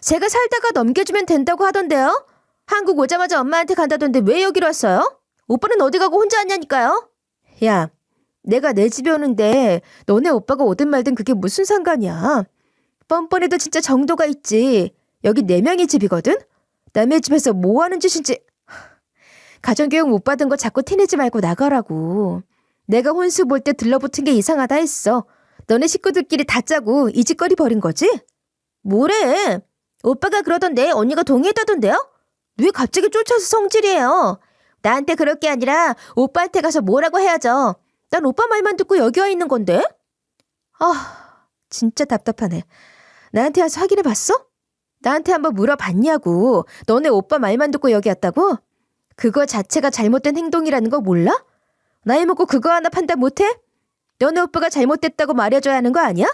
제가 살다가 넘겨주면 된다고 하던데요? 한국 오자마자 엄마한테 간다던데 왜 여기로 왔어요? 오빠는 어디 가고 혼자 왔냐니까요? 야, 내가 내 집에 오는데 너네 오빠가 오든 말든 그게 무슨 상관이야. 뻔뻔해도 진짜 정도가 있지. 여기 4명이 집이거든? 남의 집에서 뭐 하는 짓인지. 가정교육 못 받은 거 자꾸 티내지 말고 나가라고. 내가 혼수 볼 때 들러붙은 게 이상하다 했어. 너네 식구들끼리 다 짜고 이 짓거리 벌인 거지? 뭐래? 오빠가 그러던데 언니가 동의했다던데요? 왜 갑자기 쫓아서 성질이에요? 나한테 그럴 게 아니라 오빠한테 가서 뭐라고 해야죠. 난 오빠 말만 듣고 여기 와 있는 건데? 진짜 답답하네. 나한테 와서 확인해 봤어? 나한테 한번 물어봤냐고. 너네 오빠 말만 듣고 여기 왔다고? 그거 자체가 잘못된 행동이라는 거 몰라? 나이 먹고 그거 하나 판단 못해? 너네 오빠가 잘못됐다고 말해줘야 하는 거 아니야?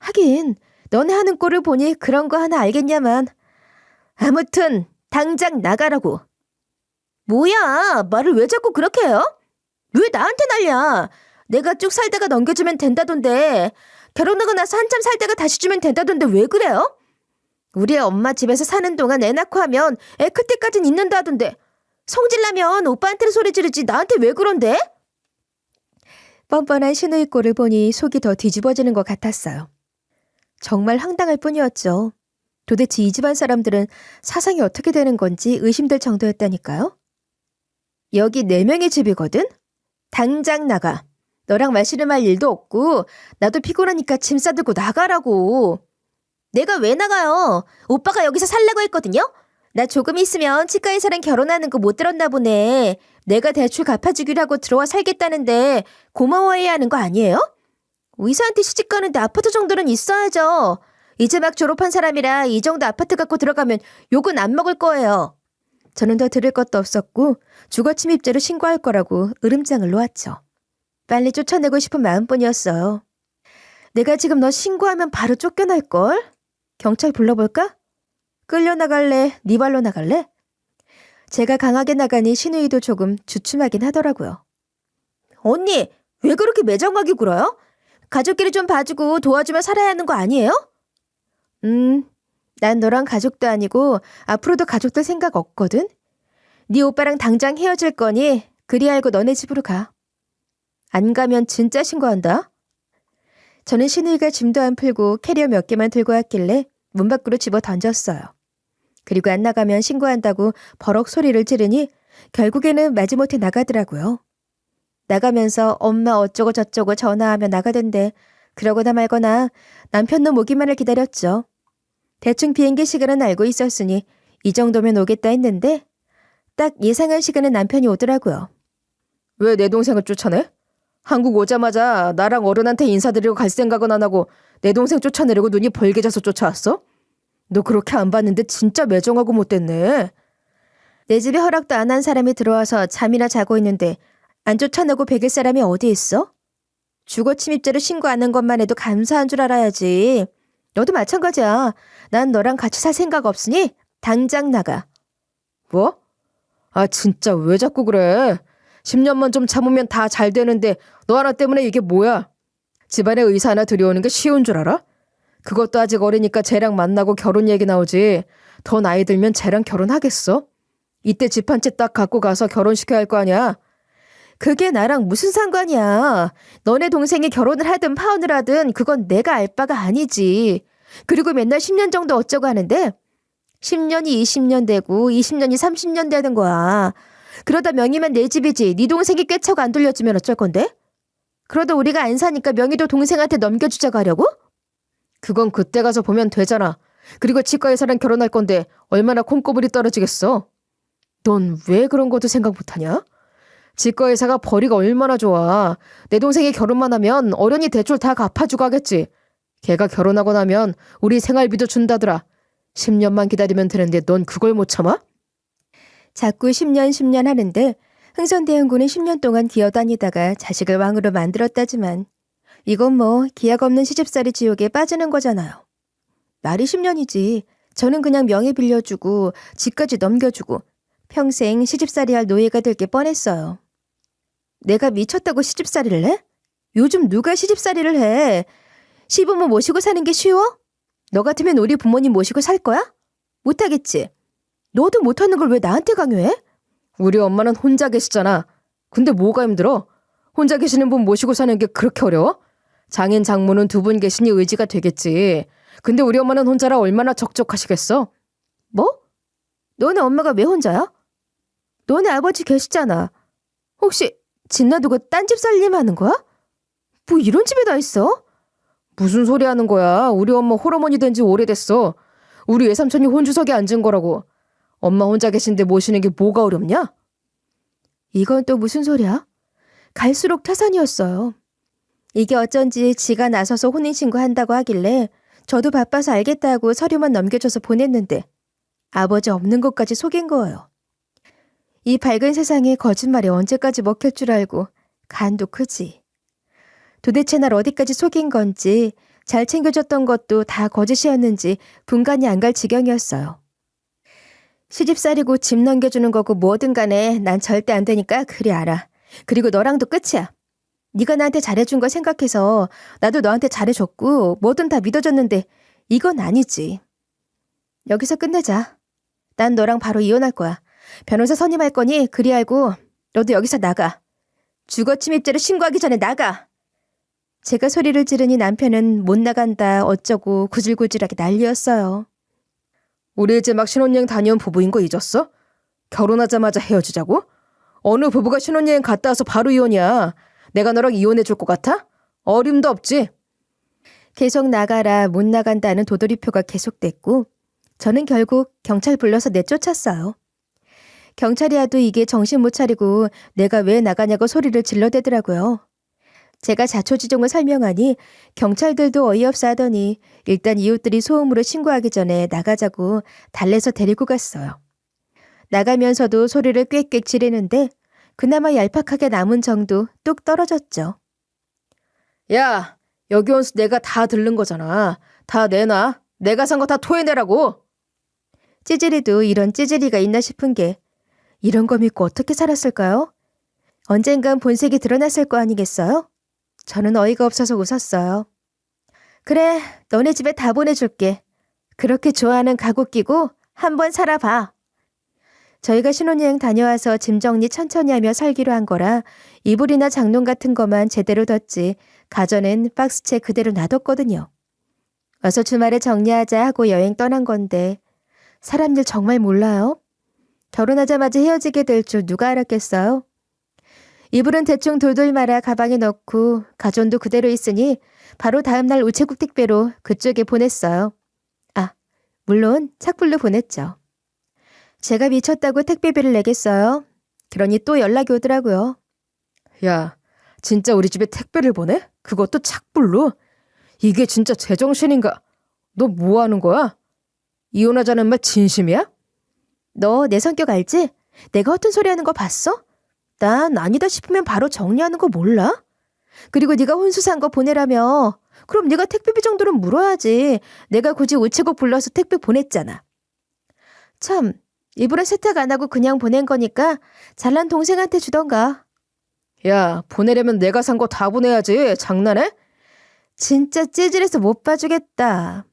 하긴 너네 하는 꼴을 보니 그런 거 하나 알겠냐만. 아무튼 당장 나가라고. 뭐야, 말을 왜 자꾸 그렇게 해요? 왜 나한테 난리야? 내가 쭉 살다가 넘겨주면 된다던데. 결혼하고 나서 한참 살다가 다시 주면 된다던데 왜 그래요? 우리 엄마 집에서 사는 동안 애 낳고 하면 애 클 때까진 있는다던데. 성질나면 오빠한테는 소리 지르지 나한테 왜 그런데? 뻔뻔한 신우이 꼴을 보니 속이 더 뒤집어지는 것 같았어요. 정말 황당할 뿐이었죠. 도대체 이 집안 사람들은 사상이 어떻게 되는 건지 의심될 정도였다니까요. 여기 4명의 집이거든? 당장 나가. 너랑 말씨름할 일도 없고 나도 피곤하니까 짐 싸들고 나가라고. 내가 왜 나가요? 오빠가 여기서 살라고 했거든요? 나 조금 있으면 치과의사랑 결혼하는 거 못 들었나 보네. 내가 대출 갚아주기로 하고 들어와 살겠다는데 고마워해야 하는 거 아니에요? 의사한테 시집 가는데 아파트 정도는 있어야죠. 이제 막 졸업한 사람이라 이 정도 아파트 갖고 들어가면 욕은 안 먹을 거예요. 저는 더 들을 것도 없었고 주거침입죄로 신고할 거라고 으름장을 놓았죠. 빨리 쫓아내고 싶은 마음뿐이었어요. 내가 지금 너 신고하면 바로 쫓겨날걸? 경찰 불러볼까? 끌려나갈래? 네 발로 나갈래? 제가 강하게 나가니 신우이도 조금 주춤하긴 하더라고요. 언니, 왜 그렇게 매정하게 굴어요? 가족끼리 좀 봐주고 도와주며 살아야 하는 거 아니에요? 난 너랑 가족도 아니고 앞으로도 가족들 생각 없거든? 네 오빠랑 당장 헤어질 거니 그리 알고 너네 집으로 가. 안 가면 진짜 신고한다. 저는 신우이가 짐도 안 풀고 캐리어 몇 개만 들고 왔길래 문 밖으로 집어 던졌어요. 그리고 안 나가면 신고한다고 버럭 소리를 지르니 결국에는 마지못해 나가더라고요. 나가면서 엄마 어쩌고 저쩌고 전화하며 나가던데 그러거나 말거나 남편 놈 오기만을 기다렸죠. 대충 비행기 시간은 알고 있었으니 이 정도면 오겠다 했는데 딱 예상한 시간에 남편이 오더라고요. 왜 내 동생을 쫓아내? 한국 오자마자 나랑 어른한테 인사드리고 갈 생각은 안 하고 내 동생 쫓아내려고 눈이 벌게져서 쫓아왔어? 너 그렇게 안 봤는데 진짜 매정하고 못됐네. 내 집에 허락도 안 한 사람이 들어와서 잠이나 자고 있는데 안 쫓아내고 베길 사람이 어디 있어? 주거 침입죄로 신고 안 한 것만 해도 감사한 줄 알아야지. 너도 마찬가지야. 난 너랑 같이 살 생각 없으니 당장 나가. 뭐? 아 진짜 왜 자꾸 그래? 10년만 좀 참으면 다 잘 되는데 너 하나 때문에 이게 뭐야? 집안에 의사 하나 들여오는 게 쉬운 줄 알아? 그것도 아직 어리니까 쟤랑 만나고 결혼 얘기 나오지. 더 나이 들면 쟤랑 결혼하겠어? 이때 집 한 채 딱 갖고 가서 결혼시켜야 할 거 아니야? 그게 나랑 무슨 상관이야. 너네 동생이 결혼을 하든 파혼을 하든 그건 내가 알 바가 아니지. 그리고 맨날 10년 정도 어쩌고 하는데 10년이 20년 되고 20년이 30년 되는 거야. 그러다 명의만 내 집이지 네 동생이 꿰차고 안 돌려주면 어쩔 건데? 그러다 우리가 안 사니까 명의도 동생한테 넘겨주자고 하려고? 그건 그때 가서 보면 되잖아. 그리고 치과의사랑 결혼할 건데 얼마나 콩고물이 떨어지겠어. 넌 왜 그런 것도 생각 못하냐? 치과의사가 벌이가 얼마나 좋아. 내 동생이 결혼만 하면 어련히 대출 다 갚아주고 하겠지. 걔가 결혼하고 나면 우리 생활비도 준다더라. 10년만 기다리면 되는데 넌 그걸 못 참아? 자꾸 10년 하는데 흥선대원군은 10년 동안 기어다니다가 자식을 왕으로 만들었다지만 이건 뭐 기약 없는 시집살이 지옥에 빠지는 거잖아요. 말이 10년이지. 저는 그냥 명의 빌려주고 집까지 넘겨주고 평생 시집살이 할 노예가 될 게 뻔했어요. 내가 미쳤다고 시집살이를 해? 요즘 누가 시집살이를 해? 시부모 모시고 사는 게 쉬워? 너 같으면 우리 부모님 모시고 살 거야? 못하겠지? 너도 못하는 걸 왜 나한테 강요해? 우리 엄마는 혼자 계시잖아. 근데 뭐가 힘들어? 혼자 계시는 분 모시고 사는 게 그렇게 어려워? 장인 장모는 두 분 계시니 의지가 되겠지. 근데 우리 엄마는 혼자라 얼마나 적적하시겠어? 뭐? 너네 엄마가 왜 혼자야? 너네 아버지 계시잖아. 혹시 집 놔두고 딴 집 살림하는 거야? 뭐 이런 집에 다 있어? 무슨 소리 하는 거야. 우리 엄마 홀어머니 된 지 오래됐어. 우리 외삼촌이 혼주석에 앉은 거라고. 엄마 혼자 계신데 모시는 게 뭐가 어렵냐? 이건 또 무슨 소리야? 갈수록 태산이었어요. 이게 어쩐지 지가 나서서 혼인신고한다고 하길래 저도 바빠서 알겠다고 서류만 넘겨줘서 보냈는데 아버지 없는 것까지 속인 거예요. 이 밝은 세상에 거짓말이 언제까지 먹힐 줄 알고 간도 크지. 도대체 날 어디까지 속인 건지 잘 챙겨줬던 것도 다 거짓이었는지 분간이 안 갈 지경이었어요. 시집살이고 집 넘겨주는 거고 뭐든 간에 난 절대 안 되니까 그리 알아. 그리고 너랑도 끝이야. 네가 나한테 잘해준 거 생각해서 나도 너한테 잘해줬고 뭐든 다 믿어줬는데 이건 아니지. 여기서 끝내자. 난 너랑 바로 이혼할 거야. 변호사 선임할 거니 그리 알고 너도 여기서 나가. 주거침입죄로 신고하기 전에 나가. 제가 소리를 지르니 남편은 못 나간다 어쩌고 구질구질하게 난리였어요. 우리 이제 막 신혼여행 다녀온 부부인 거 잊었어? 결혼하자마자 헤어지자고? 어느 부부가 신혼여행 갔다 와서 바로 이혼이야. 내가 너랑 이혼해 줄 것 같아? 어림도 없지. 계속 나가라 못 나간다는 도돌이표가 계속됐고 저는 결국 경찰 불러서 내쫓았어요. 경찰이 와도 이게 정신 못 차리고 내가 왜 나가냐고 소리를 질러대더라고요. 제가 자초지종을 설명하니 경찰들도 어이없어 하더니 일단 이웃들이 소음으로 신고하기 전에 나가자고 달래서 데리고 갔어요. 나가면서도 소리를 꽥꽥 지르는데 그나마 얄팍하게 남은 정도 뚝 떨어졌죠. 야, 여기 온수 내가 다 들른 거잖아. 다 내놔. 내가 산 거 다 토해내라고. 찌질이도 이런 찌질이가 있나 싶은 게 이런 거 믿고 어떻게 살았을까요? 언젠간 본색이 드러났을 거 아니겠어요? 저는 어이가 없어서 웃었어요. 그래, 너네 집에 다 보내줄게. 그렇게 좋아하는 가구 끼고 한번 살아봐. 저희가 신혼여행 다녀와서 짐 정리 천천히 하며 살기로 한 거라 이불이나 장롱 같은 거만 제대로 뒀지 가전은 박스채 그대로 놔뒀거든요. 어서 주말에 정리하자 하고 여행 떠난 건데 사람들 정말 몰라요? 결혼하자마자 헤어지게 될 줄 누가 알았겠어요? 이불은 대충 돌돌 말아 가방에 넣고 가전도 그대로 있으니 바로 다음날 우체국 택배로 그쪽에 보냈어요. 아, 물론 착불로 보냈죠. 제가 미쳤다고 택배비를 내겠어요? 그러니 또 연락이 오더라고요. 야, 진짜 우리 집에 택배를 보내? 그것도 착불로? 이게 진짜 제정신인가? 너 뭐 하는 거야? 이혼하자는 말 진심이야? 너 내 성격 알지? 내가 허튼 소리 하는 거 봤어? 난 아니다 싶으면 바로 정리하는 거 몰라? 그리고 네가 혼수 산 거 보내라며. 그럼 네가 택배비 정도는 물어야지. 내가 굳이 우체국 불러서 택배 보냈잖아. 참, 이불은 세탁 안 하고 그냥 보낸 거니까 잘난 동생한테 주던가. 야, 보내려면 내가 산 거 다 보내야지. 장난해? 진짜 찌질해서 못 봐주겠다.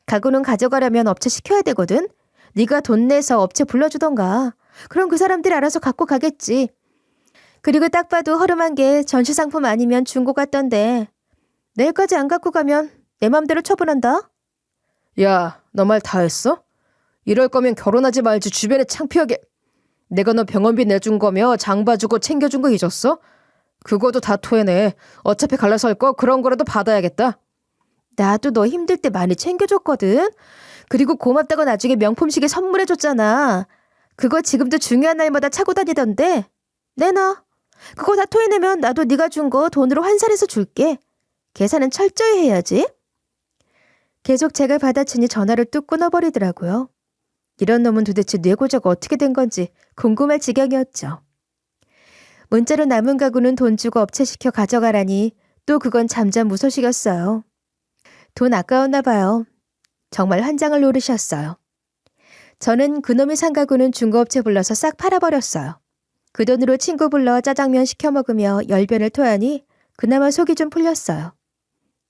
가구는 가져가려면 업체 시켜야 되거든. 네가 돈 내서 업체 불러주던가. 그럼 그 사람들이 알아서 갖고 가겠지. 그리고 딱 봐도 허름한 게 전시상품 아니면 중고 같던데 내일까지 안 갖고 가면 내 맘대로 처분한다. 야, 너 말 다 했어? 이럴 거면 결혼하지 말지 주변에 창피하게. 내가 너 병원비 내준 거며 장 봐주고 챙겨준 거 잊었어? 그거도 다 토해내. 어차피 갈라서 할 거 그런 거라도 받아야겠다. 나도 너 힘들 때 많이 챙겨줬거든. 그리고 고맙다고 나중에 명품 시계 선물해줬잖아. 그거 지금도 중요한 날마다 차고 다니던데. 내놔. 그거 다 토해내면 나도 네가 준 거 돈으로 환산해서 줄게. 계산은 철저히 해야지. 계속 제가 받아치니 전화를 뚝 끊어버리더라고요. 이런 놈은 도대체 뇌고자가 어떻게 된 건지 궁금할 지경이었죠. 문자로 남은 가구는 돈 주고 업체시켜 가져가라니 또 그건 잠잠 무소식이었어요. 돈 아까웠나 봐요. 정말 환장을 노리셨어요. 저는 그놈이 산 가구는 중고업체 불러서 싹 팔아버렸어요. 그 돈으로 친구 불러 짜장면 시켜 먹으며 열변을 토하니 그나마 속이 좀 풀렸어요.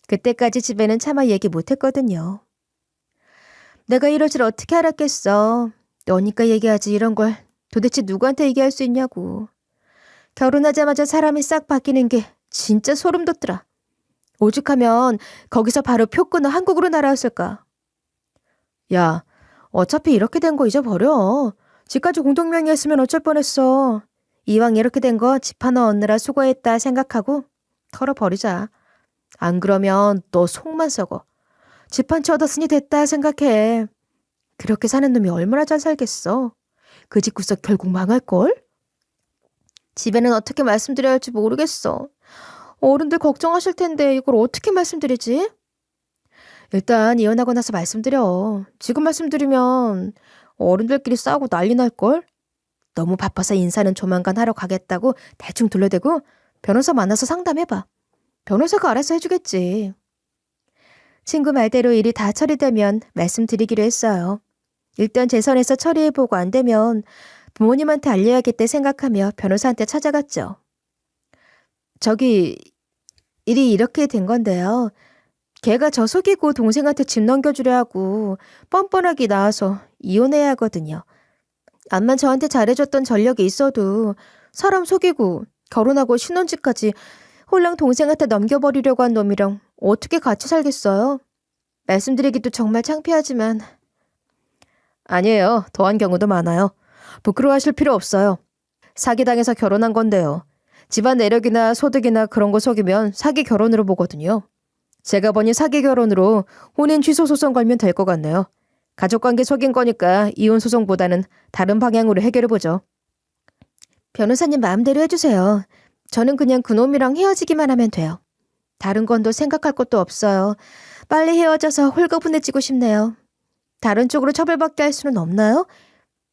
그때까지 집에는 차마 얘기 못했거든요. 내가 이럴 줄 어떻게 알았겠어. 너니까 얘기하지 이런 걸 도대체 누구한테 얘기할 수 있냐고. 결혼하자마자 사람이 싹 바뀌는 게 진짜 소름 돋더라. 오죽하면 거기서 바로 표 끊어 한국으로 날아왔을까. 야, 어차피 이렇게 된 거 잊어버려. 집까지 공동명의했으면 어쩔 뻔했어. 이왕 이렇게 된 거 집 하나 얻느라 수고했다 생각하고 털어버리자. 안 그러면 너 속만 썩어. 집 한 채 얻었으니 됐다 생각해. 그렇게 사는 놈이 얼마나 잘 살겠어. 그 집 구석 결국 망할걸? 집에는 어떻게 말씀드려야 할지 모르겠어. 어른들 걱정하실 텐데 이걸 어떻게 말씀드리지? 일단 이혼하고 나서 말씀드려. 지금 말씀드리면 어른들끼리 싸우고 난리 날걸? 너무 바빠서 인사는 조만간 하러 가겠다고 대충 둘러대고 변호사 만나서 상담해봐. 변호사가 알아서 해주겠지. 친구 말대로 일이 다 처리되면 말씀드리기로 했어요. 일단 제 선에서 처리해보고 안 되면 부모님한테 알려야겠다 생각하며 변호사한테 찾아갔죠. 저기 일이 이렇게 된 건데요. 걔가 저 속이고 동생한테 집 넘겨주려 하고 뻔뻔하게 나와서 이혼해야 하거든요. 암만 저한테 잘해줬던 전력이 있어도 사람 속이고 결혼하고 신혼집까지 홀랑 동생한테 넘겨버리려고 한 놈이랑 어떻게 같이 살겠어요? 말씀드리기도 정말 창피하지만 아니에요. 더한 경우도 많아요. 부끄러워하실 필요 없어요. 사기당해서 결혼한 건데요. 집안 내력이나 소득이나 그런 거 속이면 사기 결혼으로 보거든요. 제가 보니 사기 결혼으로 혼인 취소 소송 걸면 될 것 같네요. 가족관계 속인 거니까 이혼 소송보다는 다른 방향으로 해결해보죠. 변호사님 마음대로 해주세요. 저는 그냥 그놈이랑 헤어지기만 하면 돼요. 다른 건 더 생각할 것도 없어요. 빨리 헤어져서 홀가분해지고 싶네요. 다른 쪽으로 처벌받게 할 수는 없나요?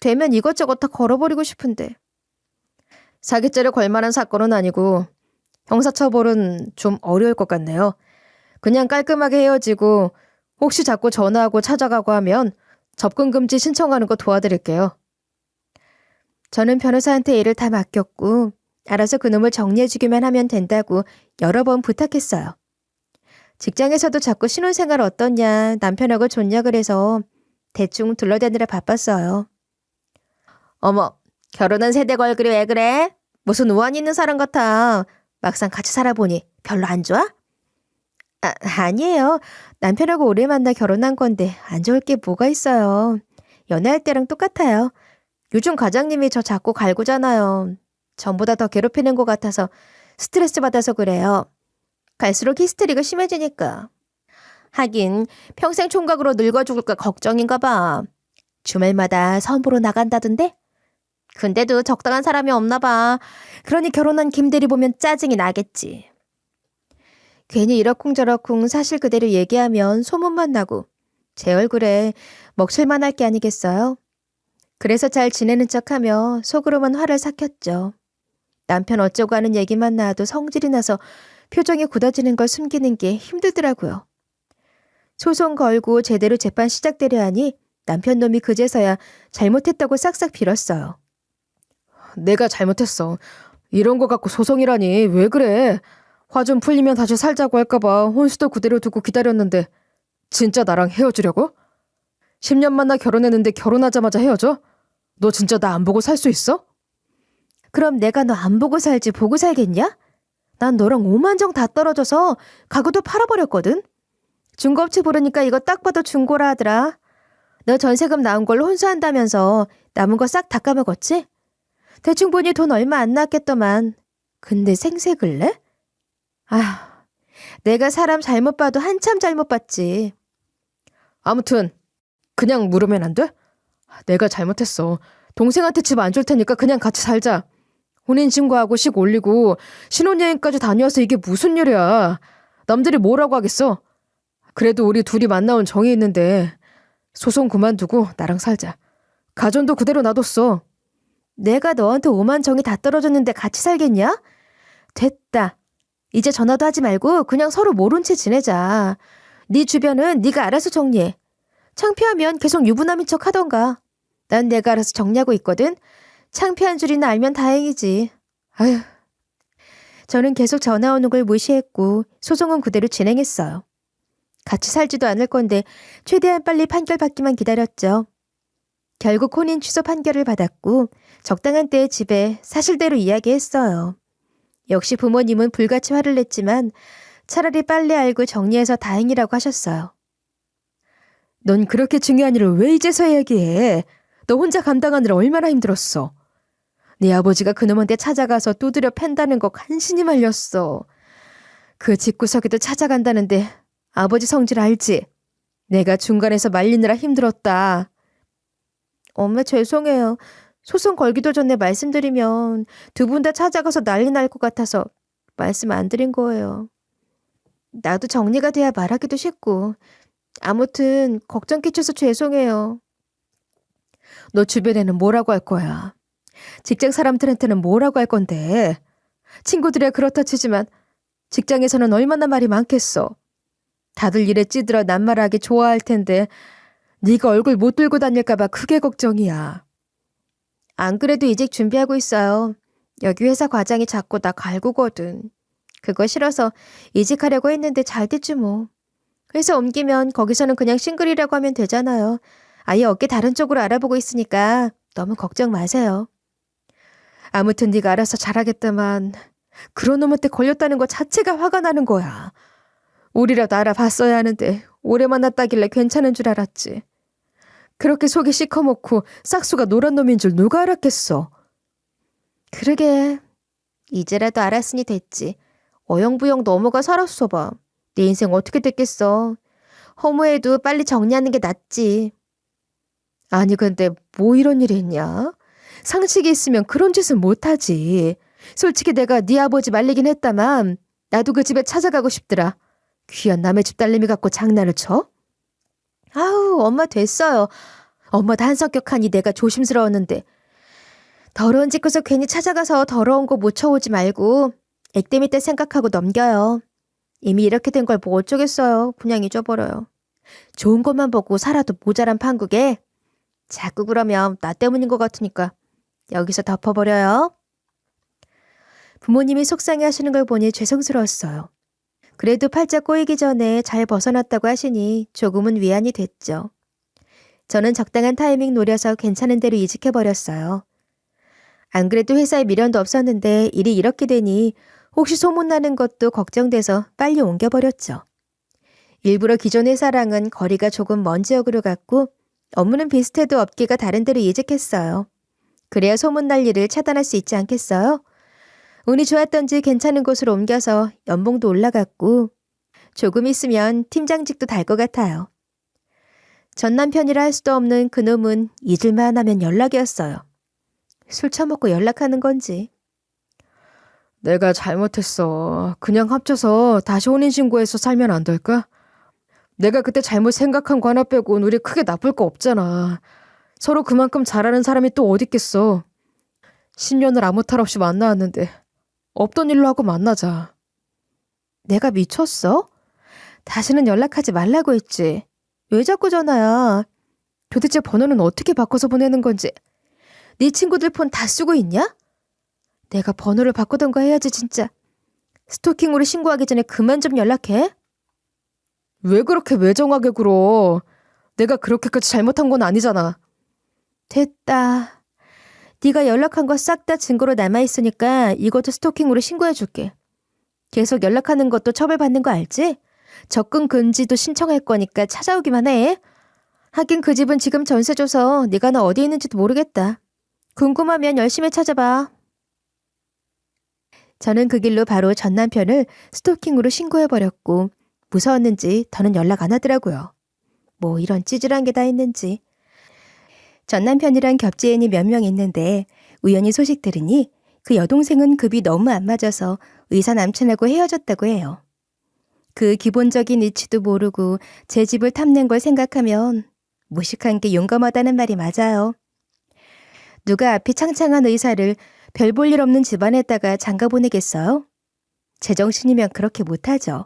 되면 이것저것 다 걸어버리고 싶은데. 사기죄를 걸 만한 사건은 아니고 형사처벌은 좀 어려울 것 같네요. 그냥 깔끔하게 헤어지고 혹시 자꾸 전화하고 찾아가고 하면 접근 금지 신청하는 거 도와드릴게요. 저는 변호사한테 일을 다 맡겼고 알아서 그놈을 정리해주기만 하면 된다고 여러 번 부탁했어요. 직장에서도 자꾸 신혼생활 어떠냐, 남편하고 좋냐 그래서 대충 둘러대느라 바빴어요. 어머, 결혼한 새댁 얼굴이 왜 그래? 무슨 우환 있는 사람 같아. 막상 같이 살아보니 별로 안 좋아? 아니에요. 남편하고 오래 만나 결혼한 건데 안 좋을 게 뭐가 있어요. 연애할 때랑 똑같아요. 요즘 과장님이 저 자꾸 갈구잖아요. 전보다 더 괴롭히는 것 같아서 스트레스 받아서 그래요. 갈수록 히스테리가 심해지니까. 하긴 평생 총각으로 늙어 죽을까 걱정인가 봐. 주말마다 선보러 나간다던데? 근데도 적당한 사람이 없나 봐. 그러니 결혼한 김대리 보면 짜증이 나겠지. 괜히 이러쿵저러쿵 사실 그대로 얘기하면 소문만 나고 제 얼굴에 먹칠만 할 게 아니겠어요? 그래서 잘 지내는 척하며 속으로만 화를 삭혔죠. 남편 어쩌고 하는 얘기만 나와도 성질이 나서 표정이 굳어지는 걸 숨기는 게 힘들더라고요. 소송 걸고 제대로 재판 시작되려 하니 남편 놈이 그제서야 잘못했다고 싹싹 빌었어요. 내가 잘못했어. 이런 거 갖고 소송이라니 왜 그래? 화 좀 풀리면 다시 살자고 할까봐 혼수도 그대로 두고 기다렸는데 진짜 나랑 헤어지려고? 10년 만나 결혼했는데 결혼하자마자 헤어져? 너 진짜 나 안 보고 살 수 있어? 그럼 내가 너 안 보고 살지 보고 살겠냐? 난 너랑 오만정 다 떨어져서 가구도 팔아버렸거든? 중고업체 부르니까 이거 딱 봐도 중고라 하더라. 너 전세금 나온 걸로 혼수한다면서 남은 거 싹 다 까먹었지? 대충 보니 돈 얼마 안 나왔겠더만. 근데 생색을래? 아휴, 내가 사람 잘못 봐도 한참 잘못 봤지. 아무튼 그냥 물으면 안 돼? 내가 잘못했어. 동생한테 집 안 줄 테니까 그냥 같이 살자. 혼인신고하고 식 올리고 신혼여행까지 다녀와서 이게 무슨 일이야. 남들이 뭐라고 하겠어. 그래도 우리 둘이 만나온 정이 있는데 소송 그만두고 나랑 살자. 가전도 그대로 놔뒀어. 내가 너한테 오만 정이 다 떨어졌는데 같이 살겠냐? 됐다. 이제 전화도 하지 말고 그냥 서로 모른 채 지내자. 네 주변은 네가 알아서 정리해. 창피하면 계속 유부남인 척 하던가. 난 내가 알아서 정리하고 있거든. 창피한 줄이나 알면 다행이지. 아휴. 저는 계속 전화 오는 걸 무시했고 소송은 그대로 진행했어요. 같이 살지도 않을 건데 최대한 빨리 판결 받기만 기다렸죠. 결국 혼인 취소 판결을 받았고 적당한 때에 집에 사실대로 이야기했어요. 역시 부모님은 불같이 화를 냈지만 차라리 빨리 알고 정리해서 다행이라고 하셨어요. 넌 그렇게 중요한 일을 왜 이제서야 얘기해? 너 혼자 감당하느라 얼마나 힘들었어. 네 아버지가 그놈한테 찾아가서 두드려 팬다는 거 간신히 말렸어. 그 집구석에도 찾아간다는데 아버지 성질 알지? 내가 중간에서 말리느라 힘들었다. 엄마 죄송해요. 소송 걸기도 전에 말씀드리면 두 분 다 찾아가서 난리 날 것 같아서 말씀 안 드린 거예요. 나도 정리가 돼야 말하기도 쉽고. 아무튼 걱정 끼쳐서 죄송해요. 너 주변에는 뭐라고 할 거야? 직장 사람들한테는 뭐라고 할 건데? 친구들이야 그렇다 치지만 직장에서는 얼마나 말이 많겠어. 다들 일에 찌들어 낱말하기 좋아할 텐데 네가 얼굴 못 들고 다닐까 봐 크게 걱정이야. 안 그래도 이직 준비하고 있어요. 여기 회사 과장이 자꾸 나 갈구거든. 그거 싫어서 이직하려고 했는데 잘 됐지 뭐. 회사 옮기면 거기서는 그냥 싱글이라고 하면 되잖아요. 아예 업계 다른 쪽으로 알아보고 있으니까 너무 걱정 마세요. 아무튼 네가 알아서 잘하겠다만 그런 놈한테 걸렸다는 것 자체가 화가 나는 거야. 우리라도 알아봤어야 하는데 오래 만났다길래 괜찮은 줄 알았지. 그렇게 속이 시커멓고 싹수가 노란 놈인 줄 누가 알았겠어. 그러게. 이제라도 알았으니 됐지. 어영부영 넘어가 살았어 봐. 내 인생 어떻게 됐겠어. 허무해도 빨리 정리하는 게 낫지. 아니 근데 뭐 이런 일이 있냐? 상식이 있으면 그런 짓은 못하지. 솔직히 내가 네 아버지 말리긴 했다만 나도 그 집에 찾아가고 싶더라. 귀한 남의 집 딸내미 갖고 장난을 쳐? 아우 엄마 됐어요. 엄마도 한성격하니 내가 조심스러웠는데. 더러운 집구석 괜히 찾아가서 더러운 거 못 쳐오지 말고 액땜이 때 생각하고 넘겨요. 이미 이렇게 된 걸 뭐 어쩌겠어요. 그냥 잊어버려요. 좋은 것만 보고 살아도 모자란 판국에 자꾸 그러면 나 때문인 것 같으니까 여기서 덮어버려요. 부모님이 속상해 하시는 걸 보니 죄송스러웠어요. 그래도 팔자 꼬이기 전에 잘 벗어났다고 하시니 조금은 위안이 됐죠. 저는 적당한 타이밍 노려서 괜찮은 대로 이직해버렸어요. 안 그래도 회사에 미련도 없었는데 일이 이렇게 되니 혹시 소문나는 것도 걱정돼서 빨리 옮겨버렸죠. 일부러 기존 회사랑은 거리가 조금 먼 지역으로 갔고 업무는 비슷해도 업계가 다른 데로 이직했어요. 그래야 소문날 일을 차단할 수 있지 않겠어요? 운이 좋았던지 괜찮은 곳으로 옮겨서 연봉도 올라갔고 조금 있으면 팀장직도 달 것 같아요. 전 남편이라 할 수도 없는 그놈은 잊을만 하면 연락이었어요. 술 처먹고 연락하는 건지. 내가 잘못했어. 그냥 합쳐서 다시 혼인신고해서 살면 안 될까? 내가 그때 잘못 생각한 거 하나 빼곤 우리 크게 나쁠 거 없잖아. 서로 그만큼 잘하는 사람이 또 어딨겠어. 10년을 아무 탈 없이 만나왔는데 없던 일로 하고 만나자. 내가 미쳤어? 다시는 연락하지 말라고 했지. 왜 자꾸 전화야? 도대체 번호는 어떻게 바꿔서 보내는 건지. 네 친구들 폰 다 쓰고 있냐? 내가 번호를 바꾸던가 해야지 진짜. 스토킹으로 신고하기 전에 그만 좀 연락해. 왜 그렇게 매정하게 굴어? 내가 그렇게까지 잘못한 건 아니잖아. 됐다. 네가 연락한 거 싹 다 증거로 남아있으니까 이것도 스토킹으로 신고해줄게. 계속 연락하는 것도 처벌받는 거 알지? 접근 금지도 신청할 거니까 찾아오기만 해. 하긴 그 집은 지금 전세 줘서 네가 나 어디 있는지도 모르겠다. 궁금하면 열심히 찾아봐. 저는 그 길로 바로 전 남편을 스토킹으로 신고해버렸고 무서웠는지 더는 연락 안 하더라고요. 뭐 이런 찌질한 게 다 있는지. 전 남편이랑 겹지인이 몇 명 있는데 우연히 소식 들으니 그 여동생은 급이 너무 안 맞아서 의사 남친하고 헤어졌다고 해요. 그 기본적인 이치도 모르고 제 집을 탐낸 걸 생각하면 무식한 게 용감하다는 말이 맞아요. 누가 앞이 창창한 의사를 별 볼 일 없는 집안에다가 장가 보내겠어요? 제정신이면 그렇게 못하죠.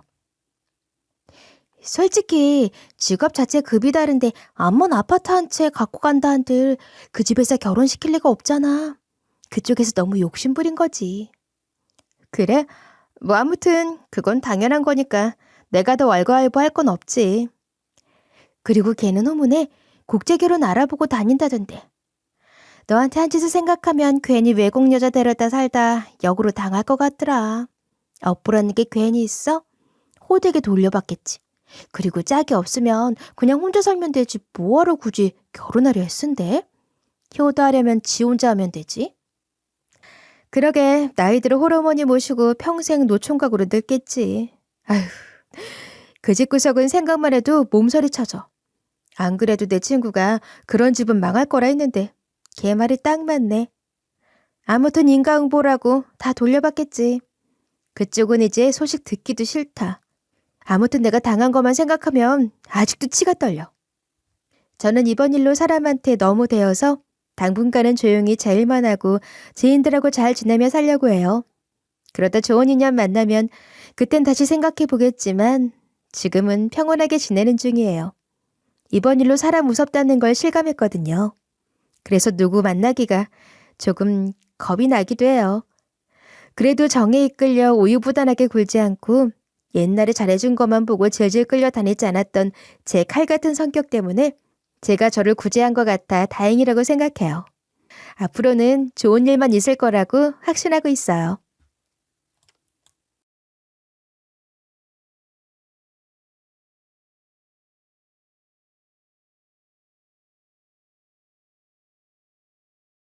솔직히 직업 자체 급이 다른데 암먼 아파트 한 채 갖고 간다 한들 그 집에서 결혼시킬 리가 없잖아. 그쪽에서 너무 욕심부린 거지. 그래? 뭐 아무튼 그건 당연한 거니까 내가 더 왈가왈부할 건 없지. 그리고 걔는 후문에 국제결혼 알아보고 다닌다던데. 너한테 한 짓을 생각하면 괜히 외국 여자 데려다 살다 역으로 당할 것 같더라. 업보라는 게 괜히 있어? 호되게 돌려받겠지. 그리고 짝이 없으면 그냥 혼자 살면 되지 뭐하러 굳이 결혼하려 했은데? 효도하려면 지 혼자 하면 되지. 그러게 나이 들어 호르몬이 모시고 평생 노총각으로 늙겠지. 아휴, 그 집구석은 생각만 해도 몸서리 쳐져. 안 그래도 내 친구가 그런 집은 망할 거라 했는데 걔 말이 딱 맞네. 아무튼 인과응보라고 다 돌려받겠지. 그쪽은 이제 소식 듣기도 싫다. 아무튼 내가 당한 것만 생각하면 아직도 치가 떨려. 저는 이번 일로 사람한테 너무 대여서 당분간은 조용히 제 일만 하고 지인들하고 잘 지내며 살려고 해요. 그러다 좋은 인연 만나면 그땐 다시 생각해 보겠지만 지금은 평온하게 지내는 중이에요. 이번 일로 사람 무섭다는 걸 실감했거든요. 그래서 누구 만나기가 조금 겁이 나기도 해요. 그래도 정에 이끌려 우유부단하게 굴지 않고 옛날에 잘해준 것만 보고 질질 끌려다니지 않았던 제 칼 같은 성격 때문에 제가 저를 구제한 것 같아 다행이라고 생각해요. 앞으로는 좋은 일만 있을 거라고 확신하고 있어요.